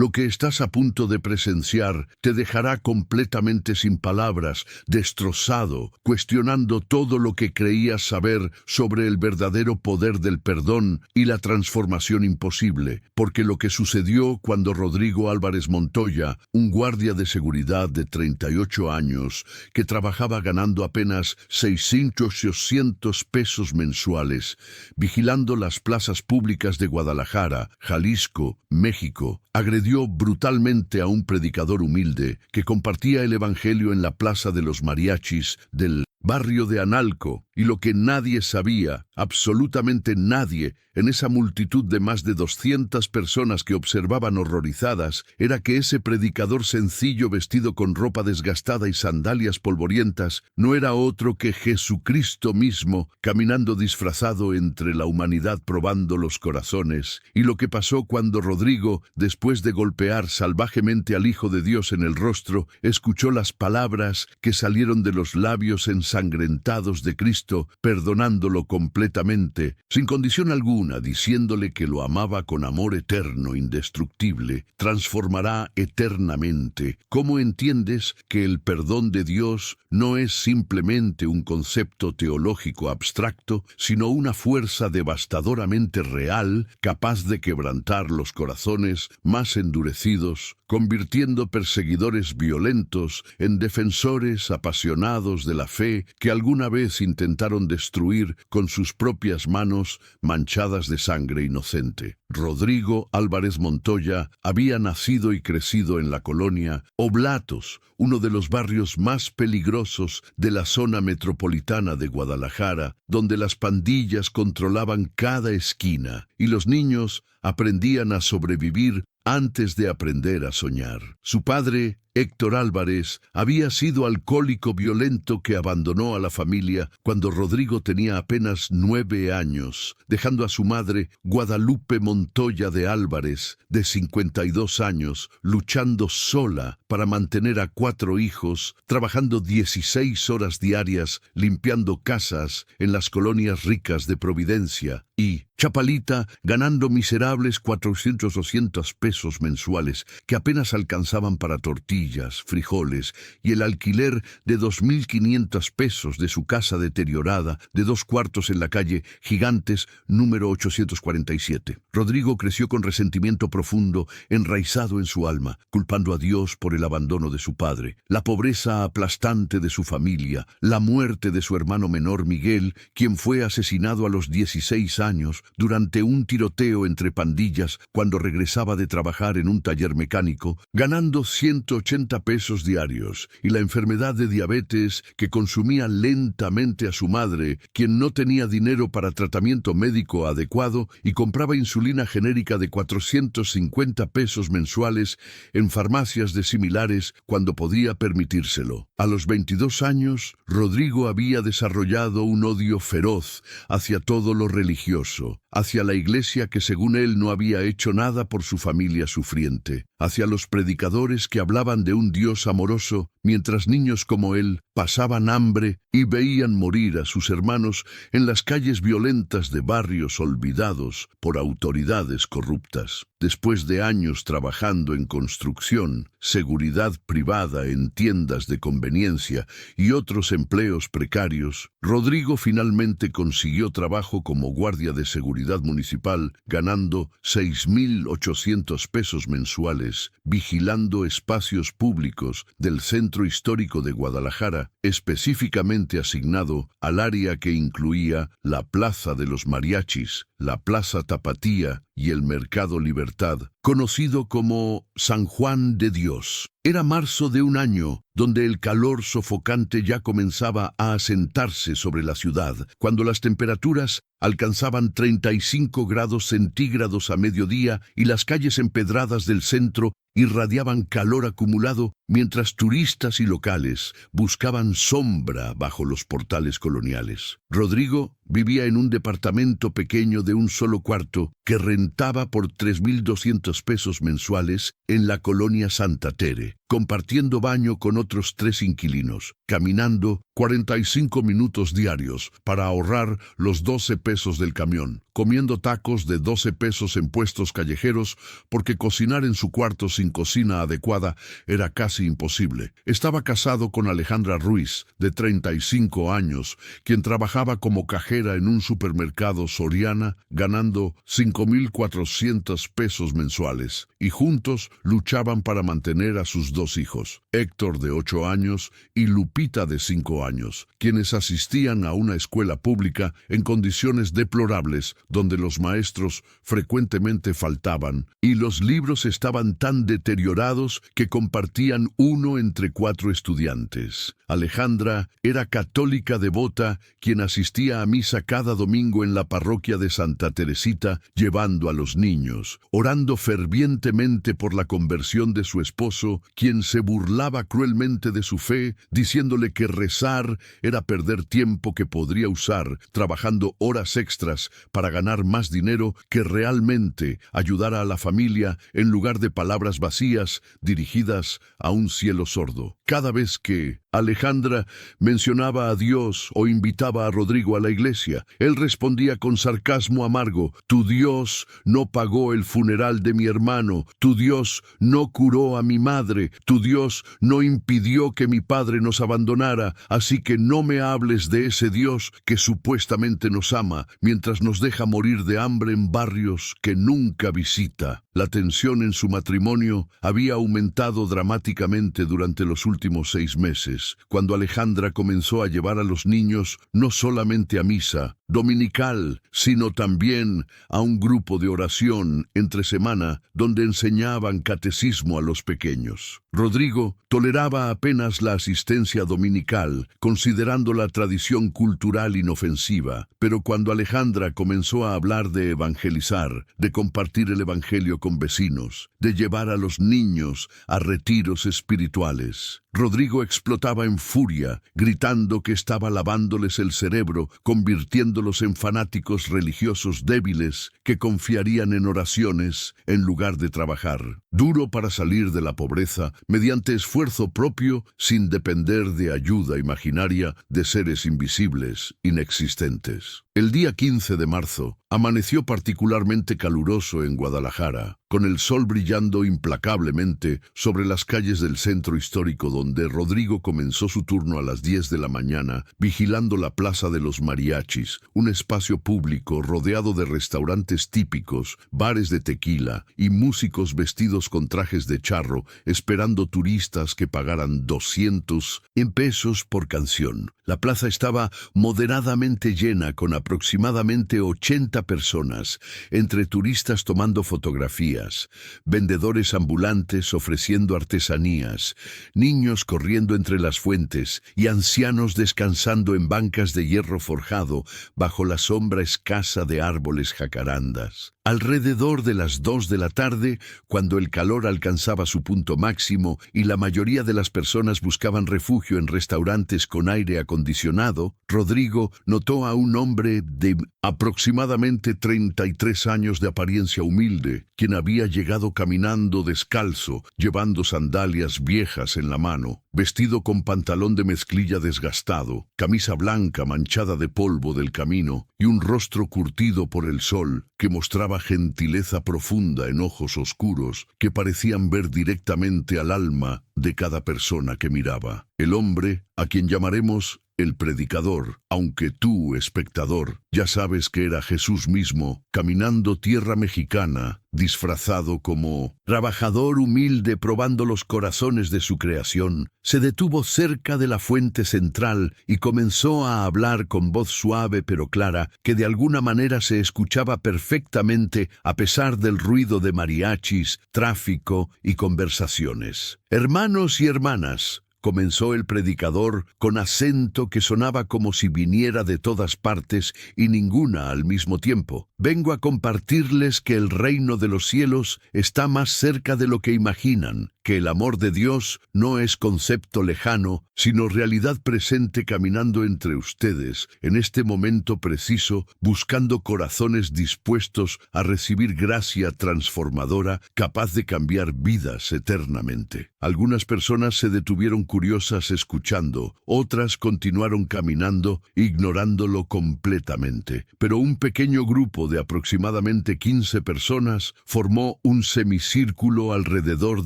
Lo que estás a punto de presenciar te dejará completamente sin palabras, destrozado, cuestionando todo lo que creías saber sobre el verdadero poder del perdón y la transformación imposible, porque lo que sucedió cuando Rodrigo Álvarez Montoya, un guardia de seguridad de 38 años, que trabajaba ganando apenas 600-800 pesos mensuales, vigilando las plazas públicas de Guadalajara, Jalisco, México, agredió brutalmente a un predicador humilde que compartía el evangelio en la Plaza de los Mariachis del barrio de Analco, y lo que nadie sabía, absolutamente nadie, en esa multitud de más de 200 personas que observaban horrorizadas, era que ese predicador sencillo vestido con ropa desgastada y sandalias polvorientas no era otro que Jesucristo mismo, caminando disfrazado entre la humanidad probando los corazones. Y lo que pasó cuando Rodrigo, después de golpear salvajemente al Hijo de Dios en el rostro, escuchó las palabras que salieron de los labios ensangrentados de Cristo, perdonándolo completamente, sin condición alguna, diciéndole que lo amaba con amor eterno, indestructible, transformará eternamente. ¿Cómo entiendes que el perdón de Dios no es simplemente un concepto teológico abstracto, sino una fuerza devastadoramente real, capaz de quebrantar los corazones más endurecidos, convirtiendo perseguidores violentos en defensores apasionados de la fe que alguna vez intentaron destruir con sus propias manos manchadas de sangre inocente? Rodrigo Álvarez Montoya había nacido y crecido en la colonia Oblatos, uno de los barrios más peligrosos de la zona metropolitana de Guadalajara, donde las pandillas controlaban cada esquina y los niños aprendían a sobrevivir antes de aprender a soñar. Su padre, Héctor Álvarez, había sido alcohólico violento que abandonó a la familia cuando Rodrigo tenía apenas 9 años, dejando a su madre, Guadalupe Montoya de Álvarez, de 52 años, luchando sola para mantener a 4 hijos, trabajando 16 horas diarias limpiando casas en las colonias ricas de Providencia, y Chapalita ganando miserables 400-200 pesos mensuales que apenas alcanzaban para tortillas, frijoles y el alquiler de 2.500 pesos de su casa deteriorada de 2 cuartos en la calle Gigantes, número 847. Rodrigo creció con resentimiento profundo enraizado en su alma, culpando a Dios por el abandono de su padre, la pobreza aplastante de su familia, la muerte de su hermano menor Miguel, quien fue asesinado a los 16 años durante un tiroteo entre pandillas cuando regresaba de trabajar en un taller mecánico, ganando 180 pesos diarios, y la enfermedad de diabetes que consumía lentamente a su madre, quien no tenía dinero para tratamiento médico adecuado y compraba insulina genérica de 450 pesos mensuales en farmacias de similares cuando podía permitírselo. A los 22 años, Rodrigo había desarrollado un odio feroz hacia todo lo religioso, hacia la iglesia que según él no había hecho nada por su familia sufriente, hacia los predicadores que hablaban de un Dios amoroso, mientras niños como él pasaban hambre y veían morir a sus hermanos en las calles violentas de barrios olvidados por autoridades corruptas. Después de años trabajando en construcción, seguridad privada en tiendas de conveniencia y otros empleos precarios, Rodrigo finalmente consiguió trabajo como guardia de seguridad municipal, ganando 6.800 pesos mensuales, vigilando espacios públicos del centro histórico de Guadalajara, específicamente asignado al área que incluía la Plaza de los Mariachis, la Plaza Tapatía y el Mercado Libertad, conocido como San Juan de Dios. Era marzo de un año donde el calor sofocante ya comenzaba a asentarse sobre la ciudad, cuando las temperaturas alcanzaban 35 grados centígrados a mediodía y las calles empedradas del centro irradiaban calor acumulado mientras turistas y locales buscaban sombra bajo los portales coloniales. Rodrigo Vivía en un departamento pequeño de un solo cuarto que rentaba por 3.200 pesos mensuales en la colonia Santa Tere, compartiendo baño con otros 3 inquilinos, caminando 45 minutos diarios para ahorrar los 12 pesos del camión, comiendo tacos de 12 pesos en puestos callejeros porque cocinar en su cuarto sin cocina adecuada era casi imposible. Estaba casado con Alejandra Ruiz, de 35 años, quien trabajaba como cajera en un supermercado Soriana, ganando 5.400 pesos mensuales, y juntos luchaban para mantener a sus 2 hijos, Héctor de 8 años y Lupita de 5 años, quienes asistían a una escuela pública en condiciones deplorables donde los maestros frecuentemente faltaban y los libros estaban tan deteriorados que compartían uno entre 4 estudiantes. Alejandra era católica devota, quien asistía a misa cada domingo en la parroquia de Santa Teresita, llevando a los niños, orando fervientemente por la conversión de su esposo, quien se burlaba cruelmente de su fe, diciéndole que rezar era perder tiempo que podría usar trabajando horas extras para ganar más dinero que realmente ayudar a la familia en lugar de palabras vacías dirigidas a un cielo sordo. Cada vez que Alejandra mencionaba a Dios o invitaba a Rodrigo a la iglesia, él respondía con sarcasmo amargo: «Tu Dios no pagó el funeral de mi hermano, tu Dios no curó a mi madre, tu Dios no impidió que mi padre nos abandonara, así que no me hables de ese Dios que supuestamente nos ama, mientras nos deja morir de hambre en barrios que nunca visita». La tensión en su matrimonio había aumentado dramáticamente durante los últimos 6 meses, cuando Alejandra comenzó a llevar a los niños no solamente a misa dominical, sino también a un grupo de oración entre semana donde enseñaban catecismo a los pequeños. Rodrigo toleraba apenas la asistencia dominical, considerando la tradición cultural inofensiva, pero cuando Alejandra comenzó a hablar de evangelizar, de compartir el evangelio con vecinos, de llevar a los niños a retiros espirituales, Rodrigo explotaba en furia, gritando que estaba lavándoles el cerebro, convirtiéndolos en fanáticos religiosos débiles que confiarían en oraciones en lugar de trabajar duro para salir de la pobreza mediante esfuerzo propio sin depender de ayuda imaginaria de seres invisibles, inexistentes. El día 15 de marzo amaneció particularmente caluroso en Guadalajara, con el sol brillando implacablemente sobre las calles del centro histórico donde Rodrigo comenzó su turno a las 10 de la mañana, vigilando la Plaza de los Mariachis, un espacio público rodeado de restaurantes típicos, bares de tequila y músicos vestidos con trajes de charro, esperando turistas que pagaran 200 pesos por canción. La plaza estaba moderadamente llena con aproximadamente 80 personas, entre turistas tomando fotografías, vendedores ambulantes ofreciendo artesanías, niños corriendo entre las fuentes y ancianos descansando en bancas de hierro forjado bajo la sombra escasa de árboles jacarandas. Alrededor de las 2 de la tarde, cuando el calor alcanzaba su punto máximo y la mayoría de las personas buscaban refugio en restaurantes con aire acondicionado, Rodrigo notó a un hombre de aproximadamente 33 años de apariencia humilde, quien había llegado caminando descalzo, llevando sandalias viejas en la mano, vestido con pantalón de mezclilla desgastado, camisa blanca manchada de polvo del camino y un rostro curtido por el sol que mostraba gentileza profunda en ojos oscuros que parecían ver directamente al alma de cada persona que miraba. El hombre, a quien llamaremos el predicador, aunque tú, espectador, ya sabes que era Jesús mismo, caminando tierra mexicana, disfrazado como trabajador humilde probando los corazones de su creación, se detuvo cerca de la fuente central y comenzó a hablar con voz suave pero clara, que de alguna manera se escuchaba perfectamente a pesar del ruido de mariachis, tráfico y conversaciones. «Hermanos y hermanas», comenzó el predicador con acento que sonaba como si viniera de todas partes y ninguna al mismo tiempo. «Vengo a compartirles que el reino de los cielos está más cerca de lo que imaginan. que el amor de Dios no es concepto lejano, sino realidad presente caminando entre ustedes, en este momento preciso, buscando corazones dispuestos a recibir gracia transformadora, capaz de cambiar vidas eternamente. Algunas personas se detuvieron curiosas escuchando, otras continuaron caminando, ignorándolo completamente. Pero un pequeño grupo de aproximadamente 15 personas formó un semicírculo alrededor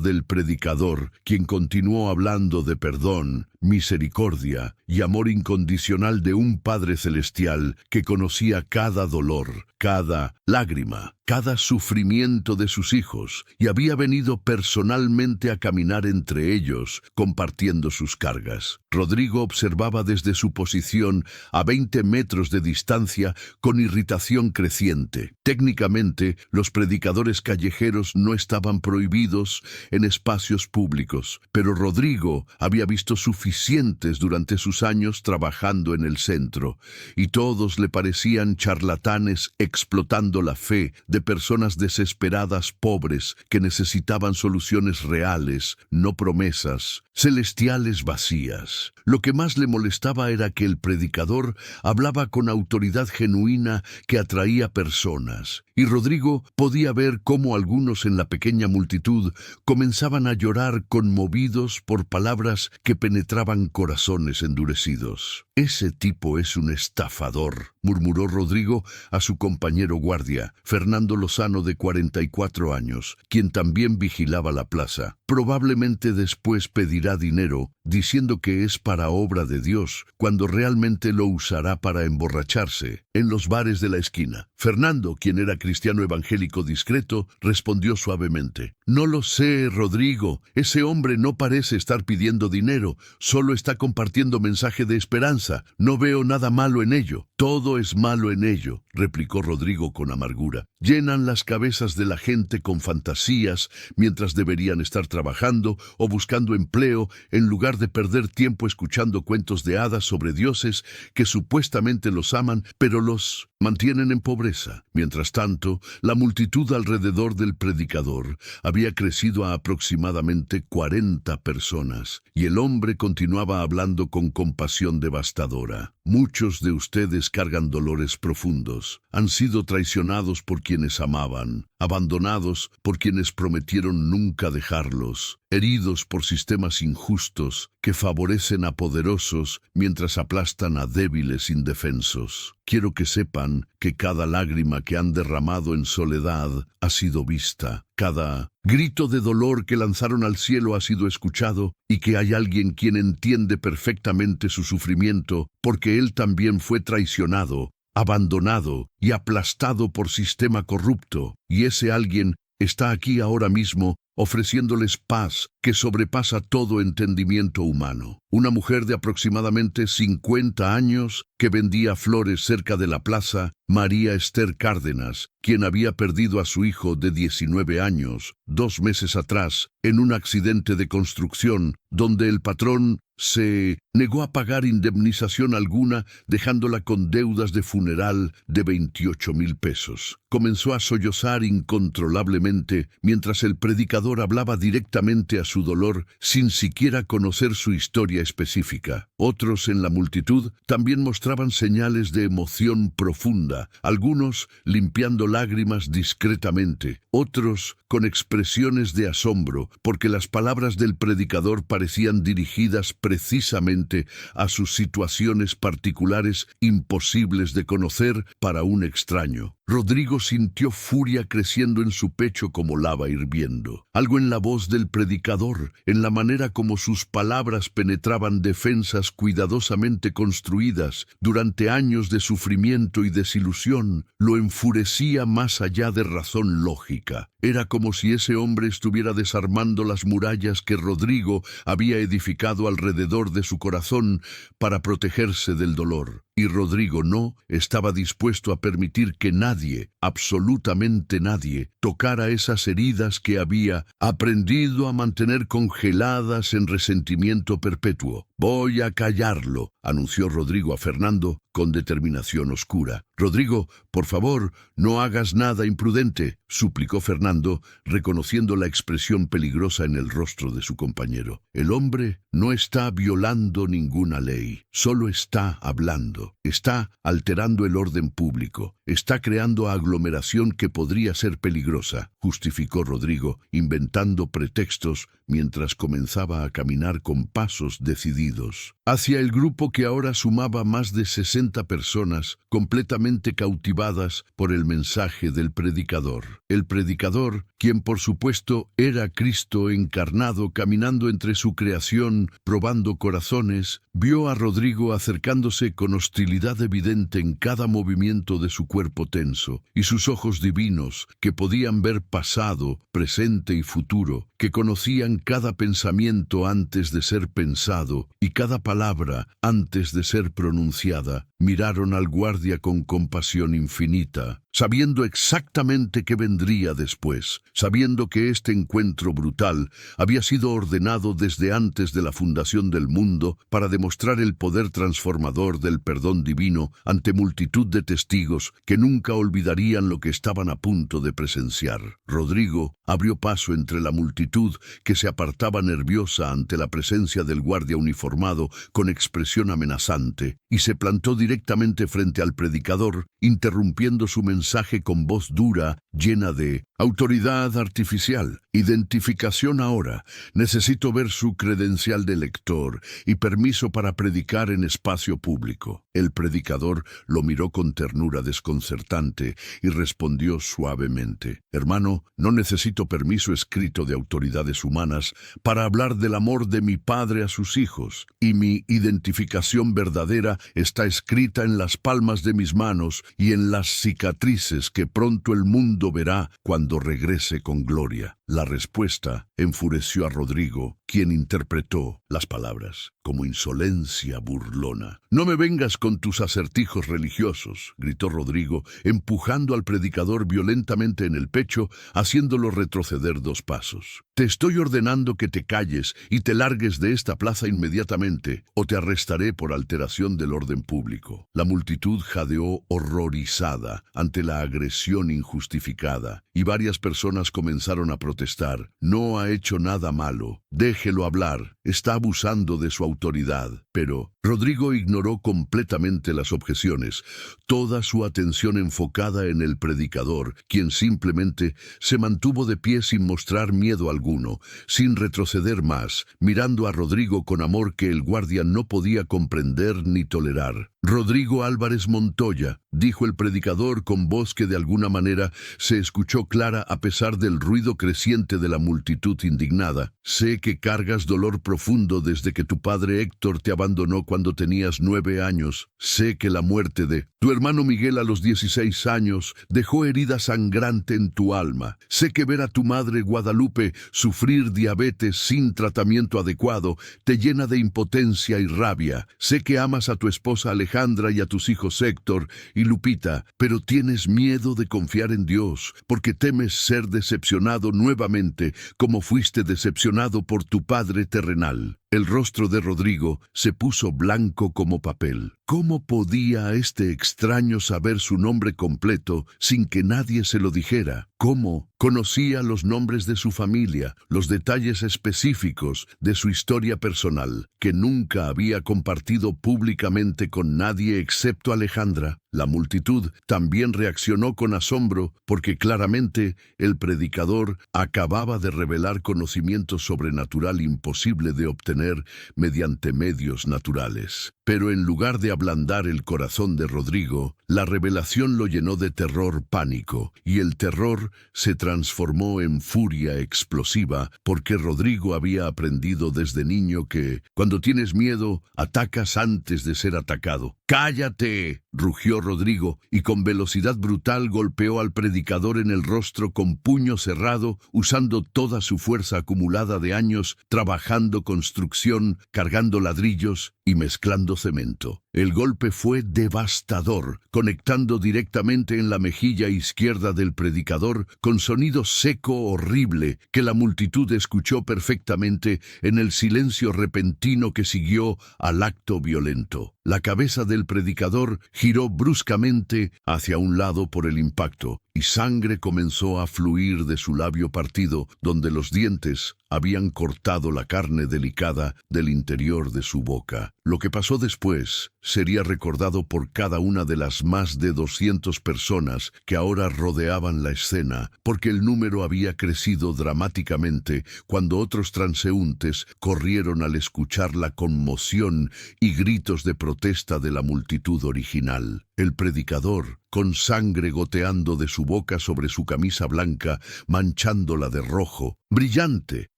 del predicador, quien continuó hablando de perdón, misericordia y amor incondicional de un Padre Celestial que conocía cada dolor, cada lágrima, cada sufrimiento de sus hijos, y había venido personalmente a caminar entre ellos, compartiendo sus cargas. Rodrigo observaba desde su posición a 20 metros de distancia con irritación creciente. Técnicamente, los predicadores callejeros no estaban prohibidos en espacios públicos, pero Rodrigo había visto suficientes durante sus años trabajando en el centro, y todos le parecían charlatanes explotando la fe de personas desesperadas, pobres, que necesitaban soluciones reales, no promesas celestiales vacías. Lo que más le molestaba era que el predicador hablaba con autoridad genuina que atraía personas, y Rodrigo podía ver cómo algunos en la pequeña multitud comenzaban a llorar conmovidos por palabras que penetraban corazones endurecidos. «Ese tipo es un estafador», murmuró Rodrigo a su compañero guardia, Fernando Lozano, de 44 años, quien también vigilaba la plaza. «Probablemente después pedirá dinero, diciendo que es para obra de Dios, cuando realmente lo usará para emborracharse en los bares de la esquina». Fernando, quien era cristiano evangélico discreto, respondió suavemente: «No lo sé, Rodrigo. Ese hombre no parece estar pidiendo dinero, solo está compartiendo mensaje de esperanza. No veo nada malo en ello». «Todo es malo en ello», replicó Rodrigo con amargura. «Llenan las cabezas de la gente con fantasías mientras deberían estar trabajando o buscando empleo, en lugar de perder tiempo escuchando cuentos de hadas sobre dioses que supuestamente los aman, pero los mantienen en pobreza». Mientras tanto, la multitud alrededor del predicador había crecido a aproximadamente 40 personas, y el hombre continuaba hablando con compasión devastadora. «Muchos de ustedes cargan dolores profundos. Han sido traicionados por quienes amaban, abandonados por quienes prometieron nunca dejarlos, heridos por sistemas injustos que favorecen a poderosos mientras aplastan a débiles indefensos. Quiero que sepan que cada lágrima que han derramado en soledad ha sido vista, cada grito de dolor que lanzaron al cielo ha sido escuchado, y que hay alguien quien entiende perfectamente su sufrimiento, porque él también fue traicionado, abandonado y aplastado por sistema corrupto, y ese alguien está aquí ahora mismo ofreciéndoles paz que sobrepasa todo entendimiento humano. Una mujer de aproximadamente 50 años que vendía flores cerca de la plaza, María Esther Cárdenas, quien había perdido a su hijo de 19 años 2 meses atrás en un accidente de construcción donde el patrón se negó a pagar indemnización alguna, dejándola con deudas de funeral de 28,000 pesos. Comenzó a sollozar incontrolablemente mientras el predicador hablaba directamente a su dolor sin siquiera conocer su historia específica. Otros en la multitud también mostraban señales de emoción profunda, algunos limpiando lágrimas discretamente, otros con expresiones de asombro, porque las palabras del predicador parecían dirigidas precisamente a sus situaciones particulares imposibles de conocer para un extraño. Rodrigo sintió furia creciendo en su pecho como lava hirviendo. Algo en la voz del predicador, en la manera como sus palabras penetraban defensas cuidadosamente construidas durante años de sufrimiento y desilusión, lo enfurecía más allá de razón lógica. Era como si ese hombre estuviera desarmando las murallas que Rodrigo había edificado alrededor de su corazón para protegerse del dolor. Y Rodrigo no estaba dispuesto a permitir que nadie, absolutamente nadie, tocara esas heridas que había aprendido a mantener congeladas en resentimiento perpetuo. «Voy a callarlo», anunció Rodrigo a Fernando con determinación oscura. «Rodrigo, por favor, no hagas nada imprudente», suplicó Fernando, reconociendo la expresión peligrosa en el rostro de su compañero. «El hombre no está violando ninguna ley, solo está hablando, está alterando el orden público, está creando aglomeración que podría ser peligrosa», justificó Rodrigo, inventando pretextos mientras comenzaba a caminar con pasos decididos hacia el grupo que ahora sumaba más de 60 personas completamente cautivadas por el mensaje del predicador. El predicador, quien por supuesto era Cristo encarnado caminando entre su creación, probando corazones, vio a Rodrigo acercándose con hostilidad evidente en cada movimiento de su cuerpo tenso, y sus ojos divinos, que podían ver pasado, presente y futuro, que conocían cada pensamiento antes de ser pensado y cada palabra antes de ser pronunciada, miraron al guardia con compasión infinita, sabiendo exactamente qué vendría después, sabiendo que este encuentro brutal había sido ordenado desde antes de la fundación del mundo para demostrar el poder transformador del perdón divino ante multitud de testigos que nunca olvidarían lo que estaban a punto de presenciar. Rodrigo abrió paso entre la multitud que se apartaba nerviosa ante la presencia del guardia uniformado con expresión amenazante y se plantó directamente frente al predicador, interrumpiendo su mensaje con voz dura, llena de autoridad artificial. «Identificación ahora. Necesito ver su credencial de lector y permiso para predicar en espacio público». El predicador lo miró con ternura desconcertante y respondió suavemente: «Hermano, no necesito permiso escrito de autoridades humanas para hablar del amor de mi padre a sus hijos, y mi identificación verdadera está escrita en las palmas de mis manos y en las cicatrices que pronto el mundo verá cuando regrese con gloria». La respuesta enfureció a Rodrigo, quien interpretó las palabras como insolencia burlona. «No me vengas con tus acertijos religiosos», gritó Rodrigo, empujando al predicador violentamente en el pecho, haciéndolo retroceder 2 pasos. «Te estoy ordenando que te calles y te largues de esta plaza inmediatamente, o te arrestaré por alteración del orden público». La multitud jadeó horrorizada ante la agresión injustificada, y varias personas comenzaron a protestar. «No ha hecho nada malo. Déjelo hablar. Está abusando de su autoridad». Pero Rodrigo ignoró completamente las objeciones, toda su atención enfocada en el predicador, quien simplemente se mantuvo de pie sin mostrar miedo alguno, sin retroceder más, mirando a Rodrigo con amor que el guardia no podía comprender ni tolerar. «Rodrigo Álvarez Montoya», dijo el predicador con voz que de alguna manera se escuchó clara a pesar del ruido creciente de la multitud indignada. «Sé que cargas dolor profundo desde que tu padre Héctor te abandonó cuando tenías 9 años. Sé que la muerte de tu hermano Miguel a los 16 años dejó herida sangrante en tu alma. Sé que ver a tu madre Guadalupe sufrir diabetes sin tratamiento adecuado te llena de impotencia y rabia. Sé que amas a tu esposa Alejandra y a tus hijos Héctor y Lupita, pero tienes miedo de confiar en Dios porque temes ser decepcionado nuevamente como fuiste decepcionado por tu padre terrenal». El rostro de Rodrigo se puso blanco como papel. ¿Cómo podía este extraño saber su nombre completo sin que nadie se lo dijera? ¿Cómo conocía los nombres de su familia, los detalles específicos de su historia personal, que nunca había compartido públicamente con nadie excepto Alejandra? La multitud también reaccionó con asombro porque claramente el predicador acababa de revelar conocimiento sobrenatural imposible de obtener mediante medios naturales. Pero en lugar de ablandar el corazón de Rodrigo, la revelación lo llenó de terror pánico, y el terror se transformó en furia explosiva porque Rodrigo había aprendido desde niño que, cuando tienes miedo, atacas antes de ser atacado. «¡Cállate!», rugió Rodrigo, y con velocidad brutal golpeó al predicador en el rostro con puño cerrado, usando toda su fuerza acumulada de años trabajando construcción, cargando ladrillos y mezclando cemento. El golpe fue devastador, conectando directamente en la mejilla izquierda del predicador con sonido seco horrible que la multitud escuchó perfectamente en el silencio repentino que siguió al acto violento. La cabeza del predicador giró bruscamente hacia un lado por el impacto, y sangre comenzó a fluir de su labio partido, donde los dientes habían cortado la carne delicada del interior de su boca. Lo que pasó después sería recordado por cada una de las más de 200 personas que ahora rodeaban la escena, porque el número había crecido dramáticamente cuando otros transeúntes corrieron al escuchar la conmoción y gritos de protesta de la multitud original. El predicador, con sangre goteando de su boca sobre su camisa blanca, manchándola de rojo, brillante,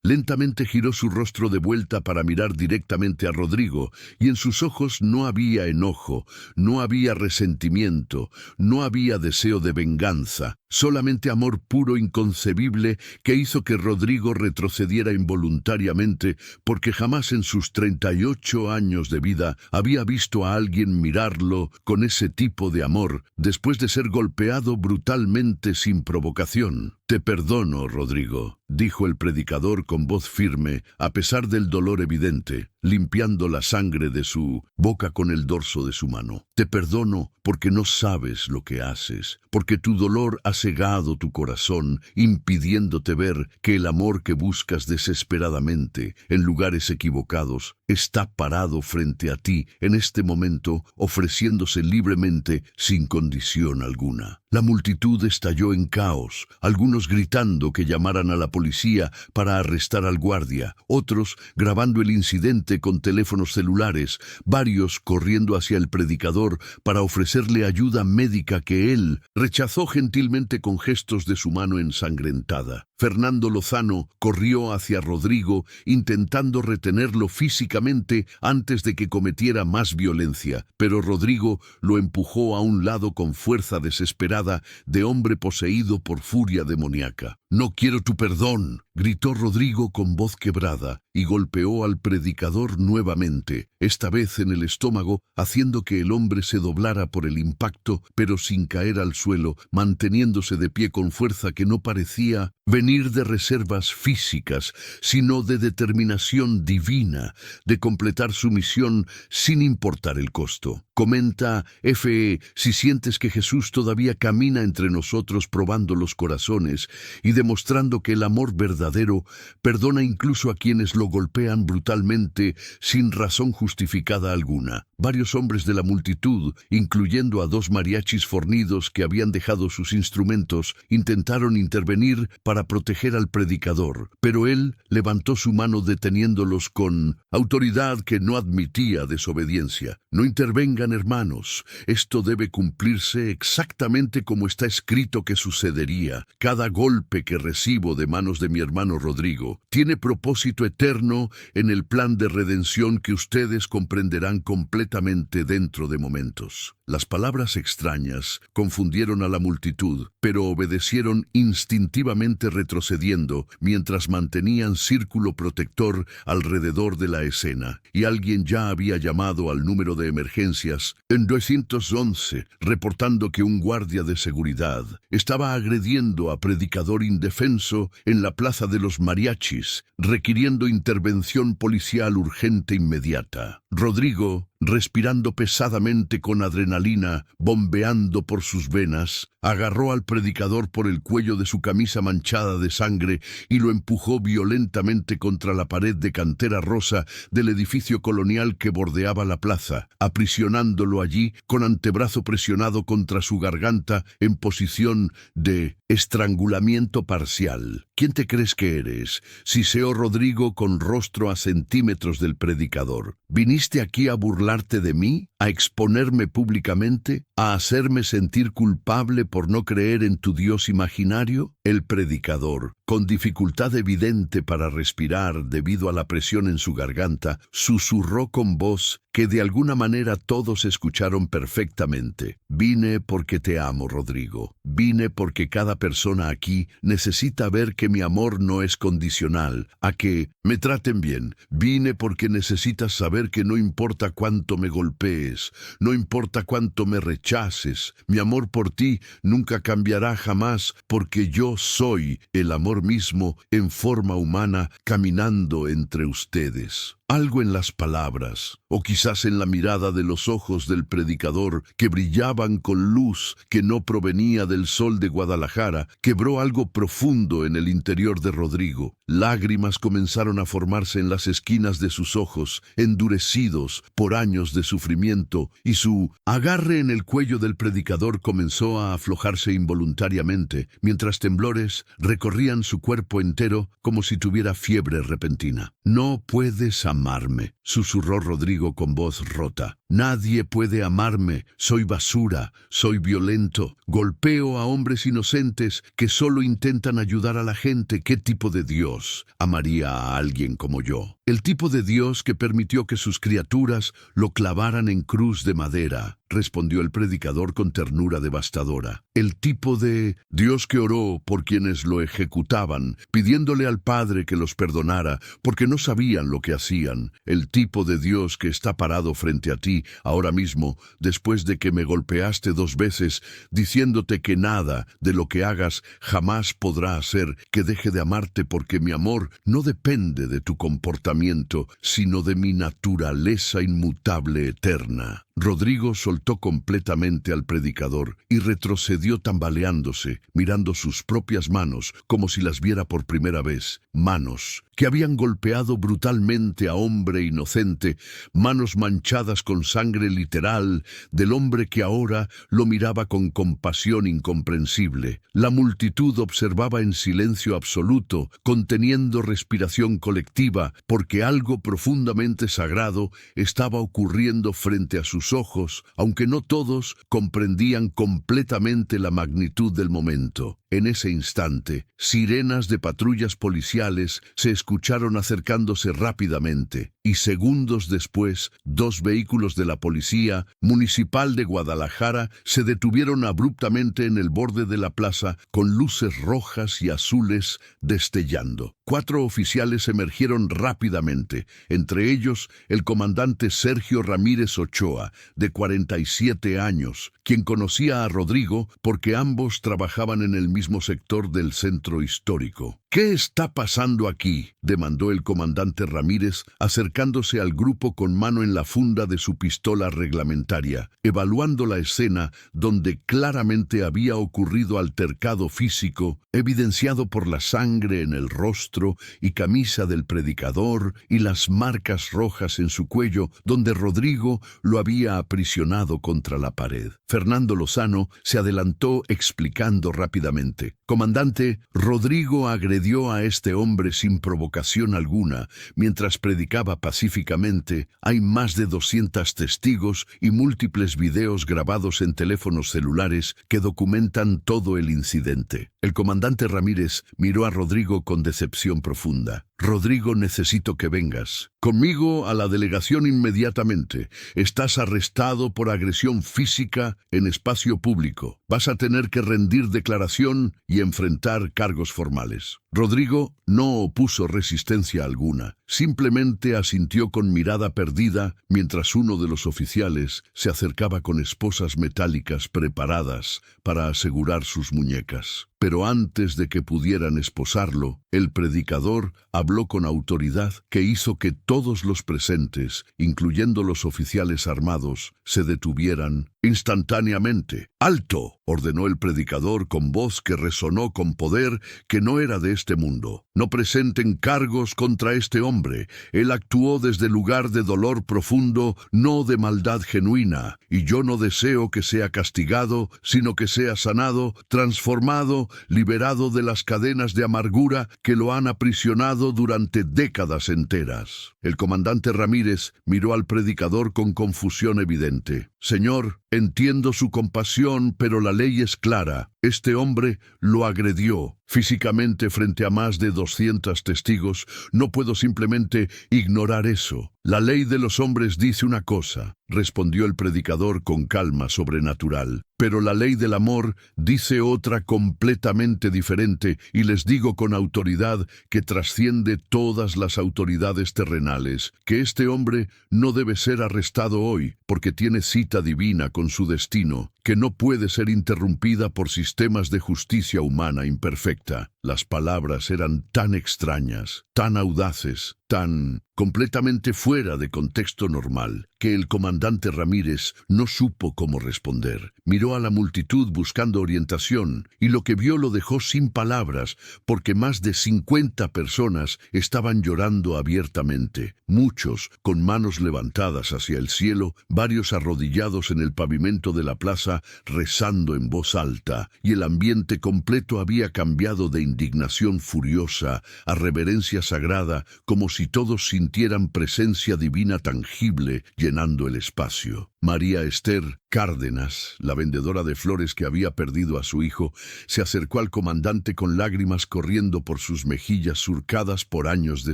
lentamente giró su rostro de vuelta para mirar directamente a Rodrigo, y en sus ojos no había enojo, no había resentimiento, no había deseo de venganza, solamente amor puro inconcebible que hizo que Rodrigo retrocediera involuntariamente, porque jamás en sus 38 años de vida había visto a alguien mirarlo con ese tipo de amor después de ser golpeado brutalmente sin provocación. «Te perdono, Rodrigo», dijo el predicador con voz firme, a pesar del dolor evidente, limpiando la sangre de su boca con el dorso de su mano. «Te perdono porque no sabes lo que haces, porque tu dolor ha cegado tu corazón, impidiéndote ver que el amor que buscas desesperadamente en lugares equivocados está parado frente a ti en este momento, ofreciéndose libremente sin condición alguna». La multitud estalló en caos, algunos gritando que llamaran a la policía para arrestar al guardia, otros grabando el incidente con teléfonos celulares, varios corriendo hacia el predicador para ofrecerle ayuda médica que él rechazó gentilmente con gestos de su mano ensangrentada. Fernando Lozano corrió hacia Rodrigo intentando retenerlo físicamente antes de que cometiera más violencia, pero Rodrigo lo empujó a un lado con fuerza desesperada de hombre poseído por furia demoníaca. «No quiero tu perdón», gritó Rodrigo con voz quebrada y golpeó al predicador nuevamente, esta vez en el estómago, haciendo que el hombre se doblara por el impacto, pero sin caer al suelo, manteniéndose de pie con fuerza que no parecía venir de reservas físicas, sino de determinación divina, de completar su misión sin importar el costo. Comenta F.E. si sientes que Jesús todavía camina entre nosotros probando los corazones y demostrando que el amor verdadero perdona incluso a quienes lo golpean brutalmente sin razón justificada alguna. Varios hombres de la multitud, incluyendo a 2 mariachis fornidos que habían dejado sus instrumentos, intentaron intervenir para proteger al predicador, pero él levantó su mano deteniéndolos con autoridad que no admitía desobediencia. «No intervengan, hermanos. Esto debe cumplirse exactamente como está escrito que sucedería. Cada golpe que recibo de manos de mi hermano Rodrigo tiene propósito eterno en el plan de redención que ustedes comprenderán completamente dentro de momentos». Las palabras extrañas confundieron a la multitud, pero obedecieron instintivamente retrocediendo mientras mantenían círculo protector alrededor de la escena, y alguien ya había llamado al número de emergencias en 211, reportando que un guardia de seguridad estaba agrediendo a predicador indefenso en la Plaza de los Mariachis, requiriendo intervención policial urgente inmediata. Rodrigo, respirando pesadamente con adrenalina bombeando por sus venas, agarró al predicador por el cuello de su camisa manchada de sangre y lo empujó violentamente contra la pared de cantera rosa del edificio colonial que bordeaba la plaza, aprisionándolo allí con antebrazo presionado contra su garganta en posición de estrangulamiento parcial. ¿Quién te crees que eres?, siseó Rodrigo con rostro a centímetros del predicador. ¿Viniste aquí a burlarte de mí? ¿A exponerme públicamente? ¿A hacerme sentir culpable por no creer en tu Dios imaginario? El predicador, con dificultad evidente para respirar debido a la presión en su garganta, susurró con voz que de alguna manera todos escucharon perfectamente. «Vine porque te amo, Rodrigo. Vine porque cada persona aquí necesita ver que mi amor no es condicional, a que me traten bien. Vine porque necesitas saber que no importa cuánto me golpees, no importa cuánto me rechaces, mi amor por ti nunca cambiará jamás porque yo soy el amor mismo en forma humana caminando entre ustedes». Algo en las palabras, o quizás en la mirada de los ojos del predicador, que brillaban con luz que no provenía del sol de Guadalajara, quebró algo profundo en el interior de Rodrigo. Lágrimas comenzaron a formarse en las esquinas de sus ojos, endurecidos por años de sufrimiento, y su agarre en el cuello del predicador comenzó a aflojarse involuntariamente, mientras temblores recorrían su cuerpo entero como si tuviera fiebre repentina. «No puedes amarme», susurró Rodrigo con voz rota. «Nadie puede amarme. Soy basura, soy violento, golpeo a hombres inocentes que solo intentan ayudar a la gente. ¿Qué tipo de Dios amaría a alguien como yo? El tipo de Dios que permitió que sus criaturas lo clavaran en cruz de madera», respondió el predicador con ternura devastadora. «El tipo de Dios que oró por quienes lo ejecutaban, pidiéndole al Padre que los perdonara, porque no sabían lo que hacían. El tipo de Dios que está parado frente a ti ahora mismo, después de que me golpeaste 2 veces, diciéndote que nada de lo que hagas jamás podrá hacer que deje de amarte, porque mi amor no depende de tu comportamiento, sino de mi naturaleza inmutable eterna». Rodrigo soltó completamente al predicador y retrocedió tambaleándose, mirando sus propias manos como si las viera por primera vez. Manos que habían golpeado brutalmente a hombre inocente, manos manchadas con sangre literal del hombre que ahora lo miraba con compasión incomprensible. La multitud observaba en silencio absoluto, conteniendo respiración colectiva, porque algo profundamente sagrado estaba ocurriendo frente a sus ojos, aunque no todos comprendían completamente la magnitud del momento. En ese instante, sirenas de patrullas policiales se escucharon acercándose rápidamente, y segundos después, 2 vehículos de la Policía Municipal de Guadalajara se detuvieron abruptamente en el borde de la plaza con luces rojas y azules destellando. 4 oficiales emergieron rápidamente, entre ellos el comandante Sergio Ramírez Ochoa, de 47 años, quien conocía a Rodrigo porque ambos trabajaban en el mismo sector del centro histórico. «¿Qué está pasando aquí?», demandó el comandante Ramírez, acercándose al grupo con mano en la funda de su pistola reglamentaria, evaluando la escena donde claramente había ocurrido altercado físico, evidenciado por la sangre en el rostro y camisa del predicador y las marcas rojas en su cuello donde Rodrigo lo había aprisionado contra la pared. Fernando Lozano se adelantó explicando rápidamente: «Comandante, Rodrigo agredió a este hombre sin provocación alguna mientras predicaba pacíficamente. Hay más de 200 testigos y múltiples videos grabados en teléfonos celulares que documentan todo el incidente». El comandante Ramírez miró a Rodrigo con decepción profunda. «Rodrigo, necesito que vengas conmigo a la delegación inmediatamente. Estás arrestado por agresión física en espacio público. Vas a tener que rendir declaración y enfrentar cargos formales». Rodrigo no opuso resistencia alguna. Simplemente asintió con mirada perdida mientras uno de los oficiales se acercaba con esposas metálicas preparadas para asegurar sus muñecas. Pero antes de que pudieran esposarlo, el predicador habló con autoridad que hizo que todos los presentes, incluyendo los oficiales armados, se detuvieran instantáneamente. «¡Alto!», ordenó el predicador con voz que resonó con poder que no era de este mundo. «No presenten cargos contra este hombre. Él actuó desde lugar de dolor profundo, no de maldad genuina, y yo no deseo que sea castigado, sino que sea sanado, transformado, liberado de las cadenas de amargura que lo han aprisionado durante décadas enteras». El comandante Ramírez miró al predicador con confusión evidente. «Señor, entiendo su compasión, pero la ley es clara. Este hombre lo agredió físicamente frente a más de 200 testigos. No puedo simplemente ignorar eso. La ley de los hombres dice una cosa», respondió el predicador con calma sobrenatural, «pero la ley del amor dice otra completamente diferente, y les digo con autoridad que trasciende todas las autoridades terrenales, que este hombre no debe ser arrestado hoy, porque tiene cita divina con su destino, que no puede ser interrumpida por sistemas de justicia humana imperfecta. Las palabras eran tan extrañas, tan audaces, tan completamente fuera de contexto normal, que el comandante Ramírez no supo cómo responder. Miró a la multitud buscando orientación, y lo que vio lo dejó sin palabras, porque más de 50 personas estaban llorando abiertamente, muchos con manos levantadas hacia el cielo, varios arrodillados en el pavimento de la plaza, rezando en voz alta, y el ambiente completo había cambiado de indignación furiosa a reverencia sagrada, como si todos sintieran presencia divina tangible llenando el espacio. María Esther Cárdenas, la vendedora de flores que había perdido a su hijo, se acercó al comandante con lágrimas corriendo por sus mejillas surcadas por años de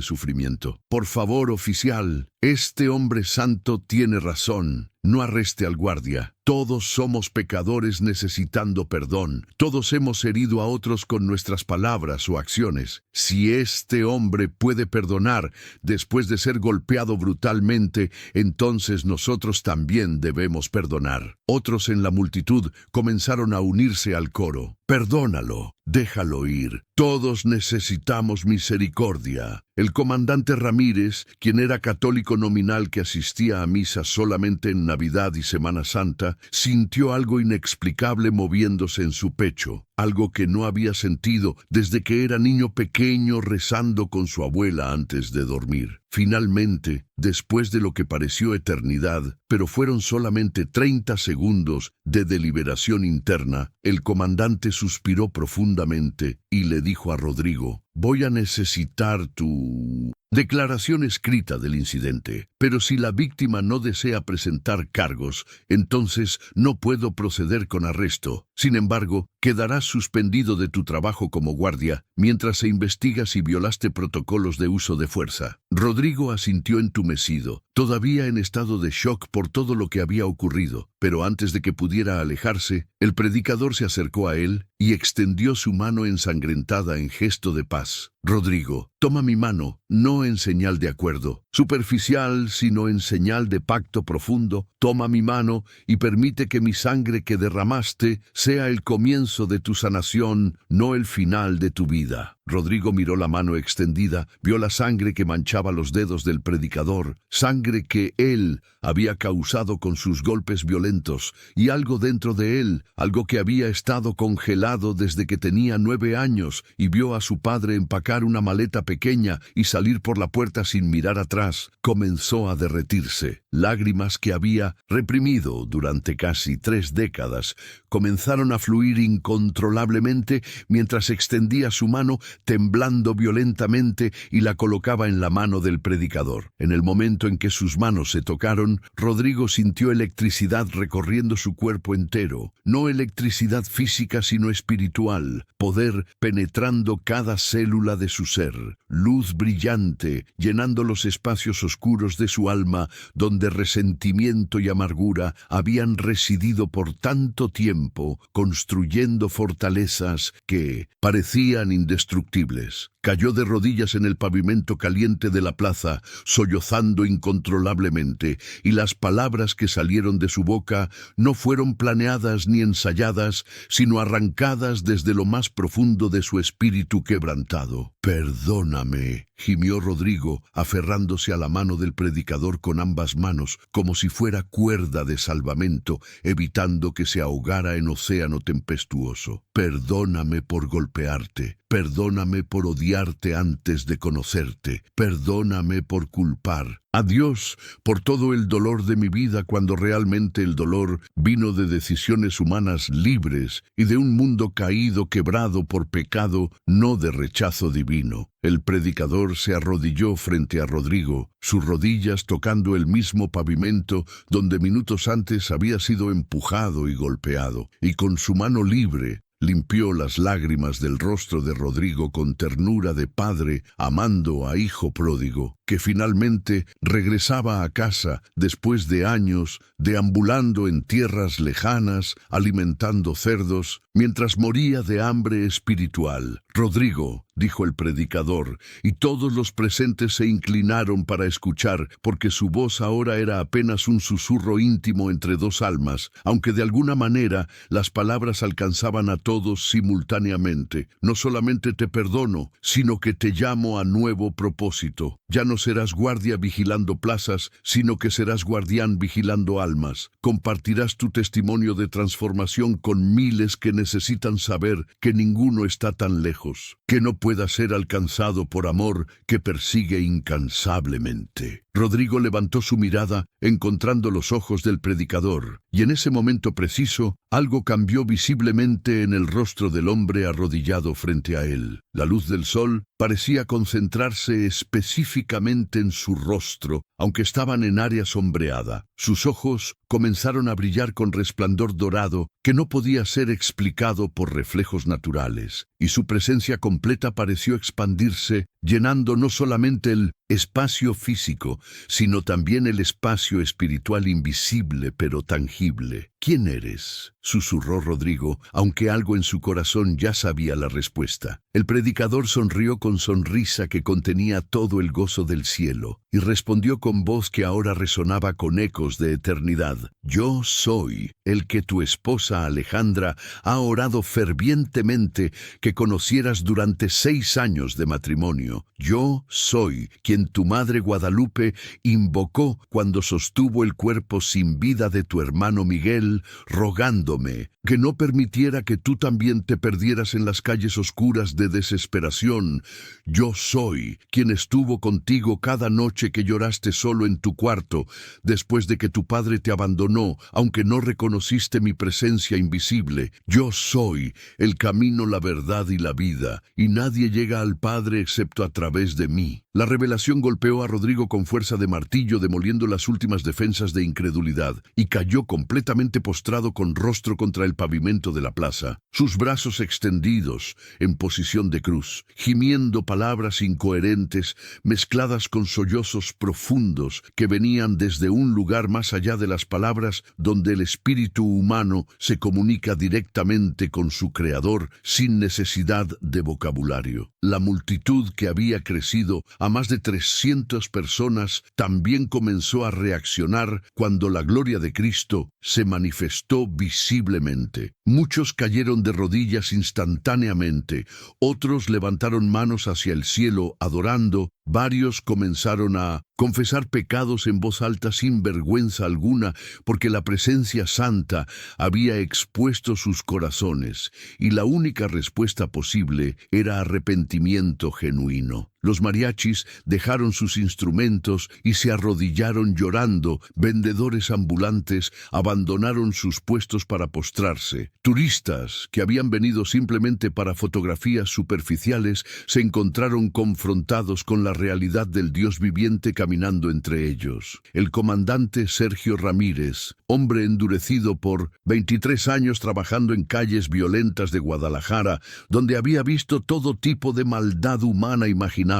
sufrimiento. «Por favor, oficial, este hombre santo tiene razón. No arreste al guardia. Todos somos pecadores necesitando perdón. Todos hemos herido a otros con nuestras palabras o acciones. Si este hombre puede perdonar después de ser golpeado brutalmente, entonces nosotros también debemos perdonar». Otros en la multitud comenzaron a unirse al coro. «Perdónalo, déjalo ir. Todos necesitamos misericordia». El comandante Ramírez, quien era católico nominal que asistía a misa solamente en Navidad y Semana Santa, sintió algo inexplicable moviéndose en su pecho, algo que no había sentido desde que era niño pequeño rezando con su abuela antes de dormir. Finalmente, después de lo que pareció eternidad, pero fueron solamente 30 segundos de deliberación interna, el comandante suspiró profundamente y le dijo a Rodrigo: «Voy a necesitar tu declaración escrita del incidente, pero si la víctima no desea presentar cargos, entonces no puedo proceder con arresto. Sin embargo, quedarás suspendido de tu trabajo como guardia mientras se investiga si violaste protocolos de uso de fuerza». Rodrigo asintió entumecido, todavía en estado de shock por todo lo que había ocurrido, pero antes de que pudiera alejarse, el predicador se acercó a él y extendió su mano ensangrentada en gesto de paz. «Rodrigo, toma mi mano, no en señal de acuerdo superficial, sino en señal de pacto profundo. Toma mi mano y permite que mi sangre que derramaste sea el comienzo de tu sanación, no el final de tu vida». Rodrigo miró la mano extendida, vio la sangre que manchaba los dedos del predicador, sangre que él había causado con sus golpes violentos, y algo dentro de él, algo que había estado congelado desde que tenía 9 años, y vio a su padre empacar una maleta pequeña y salir por la puerta sin mirar atrás, comenzó a derretirse. Lágrimas que había reprimido durante casi 3 décadas comenzaron a fluir incontrolablemente mientras extendía su mano, temblando violentamente, y la colocaba en la mano del predicador. En el momento en que sus manos se tocaron, Rodrigo sintió electricidad recorriendo su cuerpo entero. No electricidad física, sino espiritual, poder penetrando cada célula de su ser, luz brillante llenando los espacios oscuros de su alma donde resentimiento y amargura habían residido por tanto tiempo, construyendo fortalezas que parecían indestructibles. Cayó de rodillas en el pavimento caliente de la plaza, sollozando incontrolablemente, y las palabras que salieron de su boca no fueron planeadas ni ensayadas, sino arrancadas desde lo más profundo de su espíritu quebrantado. «Perdóname», gimió Rodrigo, aferrándose a la mano del predicador con ambas manos, como si fuera cuerda de salvamento, evitando que se ahogara en océano tempestuoso. «Perdóname por golpearte. Perdóname por odiarte antes de conocerte. Perdóname por culpar a Dios por todo el dolor de mi vida, cuando realmente el dolor vino de decisiones humanas libres y de un mundo caído, quebrado por pecado, no de rechazo divino». El predicador se arrodilló frente a Rodrigo, sus rodillas tocando el mismo pavimento donde minutos antes había sido empujado y golpeado, y con su mano libre limpió las lágrimas del rostro de Rodrigo con ternura de padre amando a hijo pródigo. que finalmente regresaba a casa después de años deambulando en tierras lejanas, alimentando cerdos, mientras moría de hambre espiritual. «Rodrigo», dijo el predicador, y todos los presentes se inclinaron para escuchar, porque su voz ahora era apenas un susurro íntimo entre dos almas, aunque de alguna manera las palabras alcanzaban a todos simultáneamente. «No solamente te perdono, sino que te llamo a nuevo propósito. Ya no serás guardia vigilando plazas, sino que serás guardián vigilando almas. Compartirás tu testimonio de transformación con miles que necesitan saber que ninguno está tan lejos, que no pueda ser alcanzado por amor que persigue incansablemente». Rodrigo levantó su mirada, encontrando los ojos del predicador, y en ese momento preciso, algo cambió visiblemente en el rostro del hombre arrodillado frente a él. La luz del sol parecía concentrarse específicamente en su rostro, aunque estaban en área sombreada. Sus ojos comenzaron a brillar con resplandor dorado que no podía ser explicado por reflejos naturales, y su presencia completa pareció expandirse, llenando no solamente el espacio físico, sino también el espacio espiritual invisible pero tangible. «¿Quién eres?», susurró Rodrigo, aunque algo en su corazón ya sabía la respuesta. El predicador sonrió con sonrisa que contenía todo el gozo del cielo, y respondió con voz que ahora resonaba con ecos de eternidad. «Yo soy el que tu esposa Alejandra ha orado fervientemente que conocieras durante 6 años de matrimonio. Yo soy quien tu madre Guadalupe invocó cuando sostuvo el cuerpo sin vida de tu hermano Miguel, rogándome que no permitiera que tú también te perdieras en las calles oscuras de desesperación. Yo soy quien estuvo contigo cada noche que lloraste solo en tu cuarto, después de que tu padre te abandonó, aunque no reconociste mi presencia invisible. Yo soy el camino, la verdad y la vida, y nadie llega al Padre excepto a través de mí». La revelación golpeó a Rodrigo con fuerza de martillo, demoliendo las últimas defensas de incredulidad, y cayó completamente postrado con rostro contra el pavimento de la plaza, sus brazos extendidos en posición de cruz, gimiendo palabras incoherentes mezcladas con sollozos profundos que venían desde un lugar más allá de las palabras, donde el espíritu humano se comunica directamente con su creador sin necesidad de vocabulario. La multitud, que había crecido a más de 300 personas, también comenzó a reaccionar cuando la gloria de Cristo se manifestó visiblemente. Muchos cayeron de rodillas instantáneamente, otros levantaron manos hacia el cielo adorando, varios comenzaron a confesar pecados en voz alta sin vergüenza alguna, porque la presencia santa había expuesto sus corazones, y la única respuesta posible era arrepentimiento genuino. Los mariachis dejaron sus instrumentos y se arrodillaron llorando. Vendedores ambulantes abandonaron sus puestos para postrarse. Turistas, que habían venido simplemente para fotografías superficiales, se encontraron confrontados con la realidad del Dios viviente caminando entre ellos. El comandante Sergio Ramírez, hombre endurecido por 23 años trabajando en calles violentas de Guadalajara, donde había visto todo tipo de maldad humana imaginable,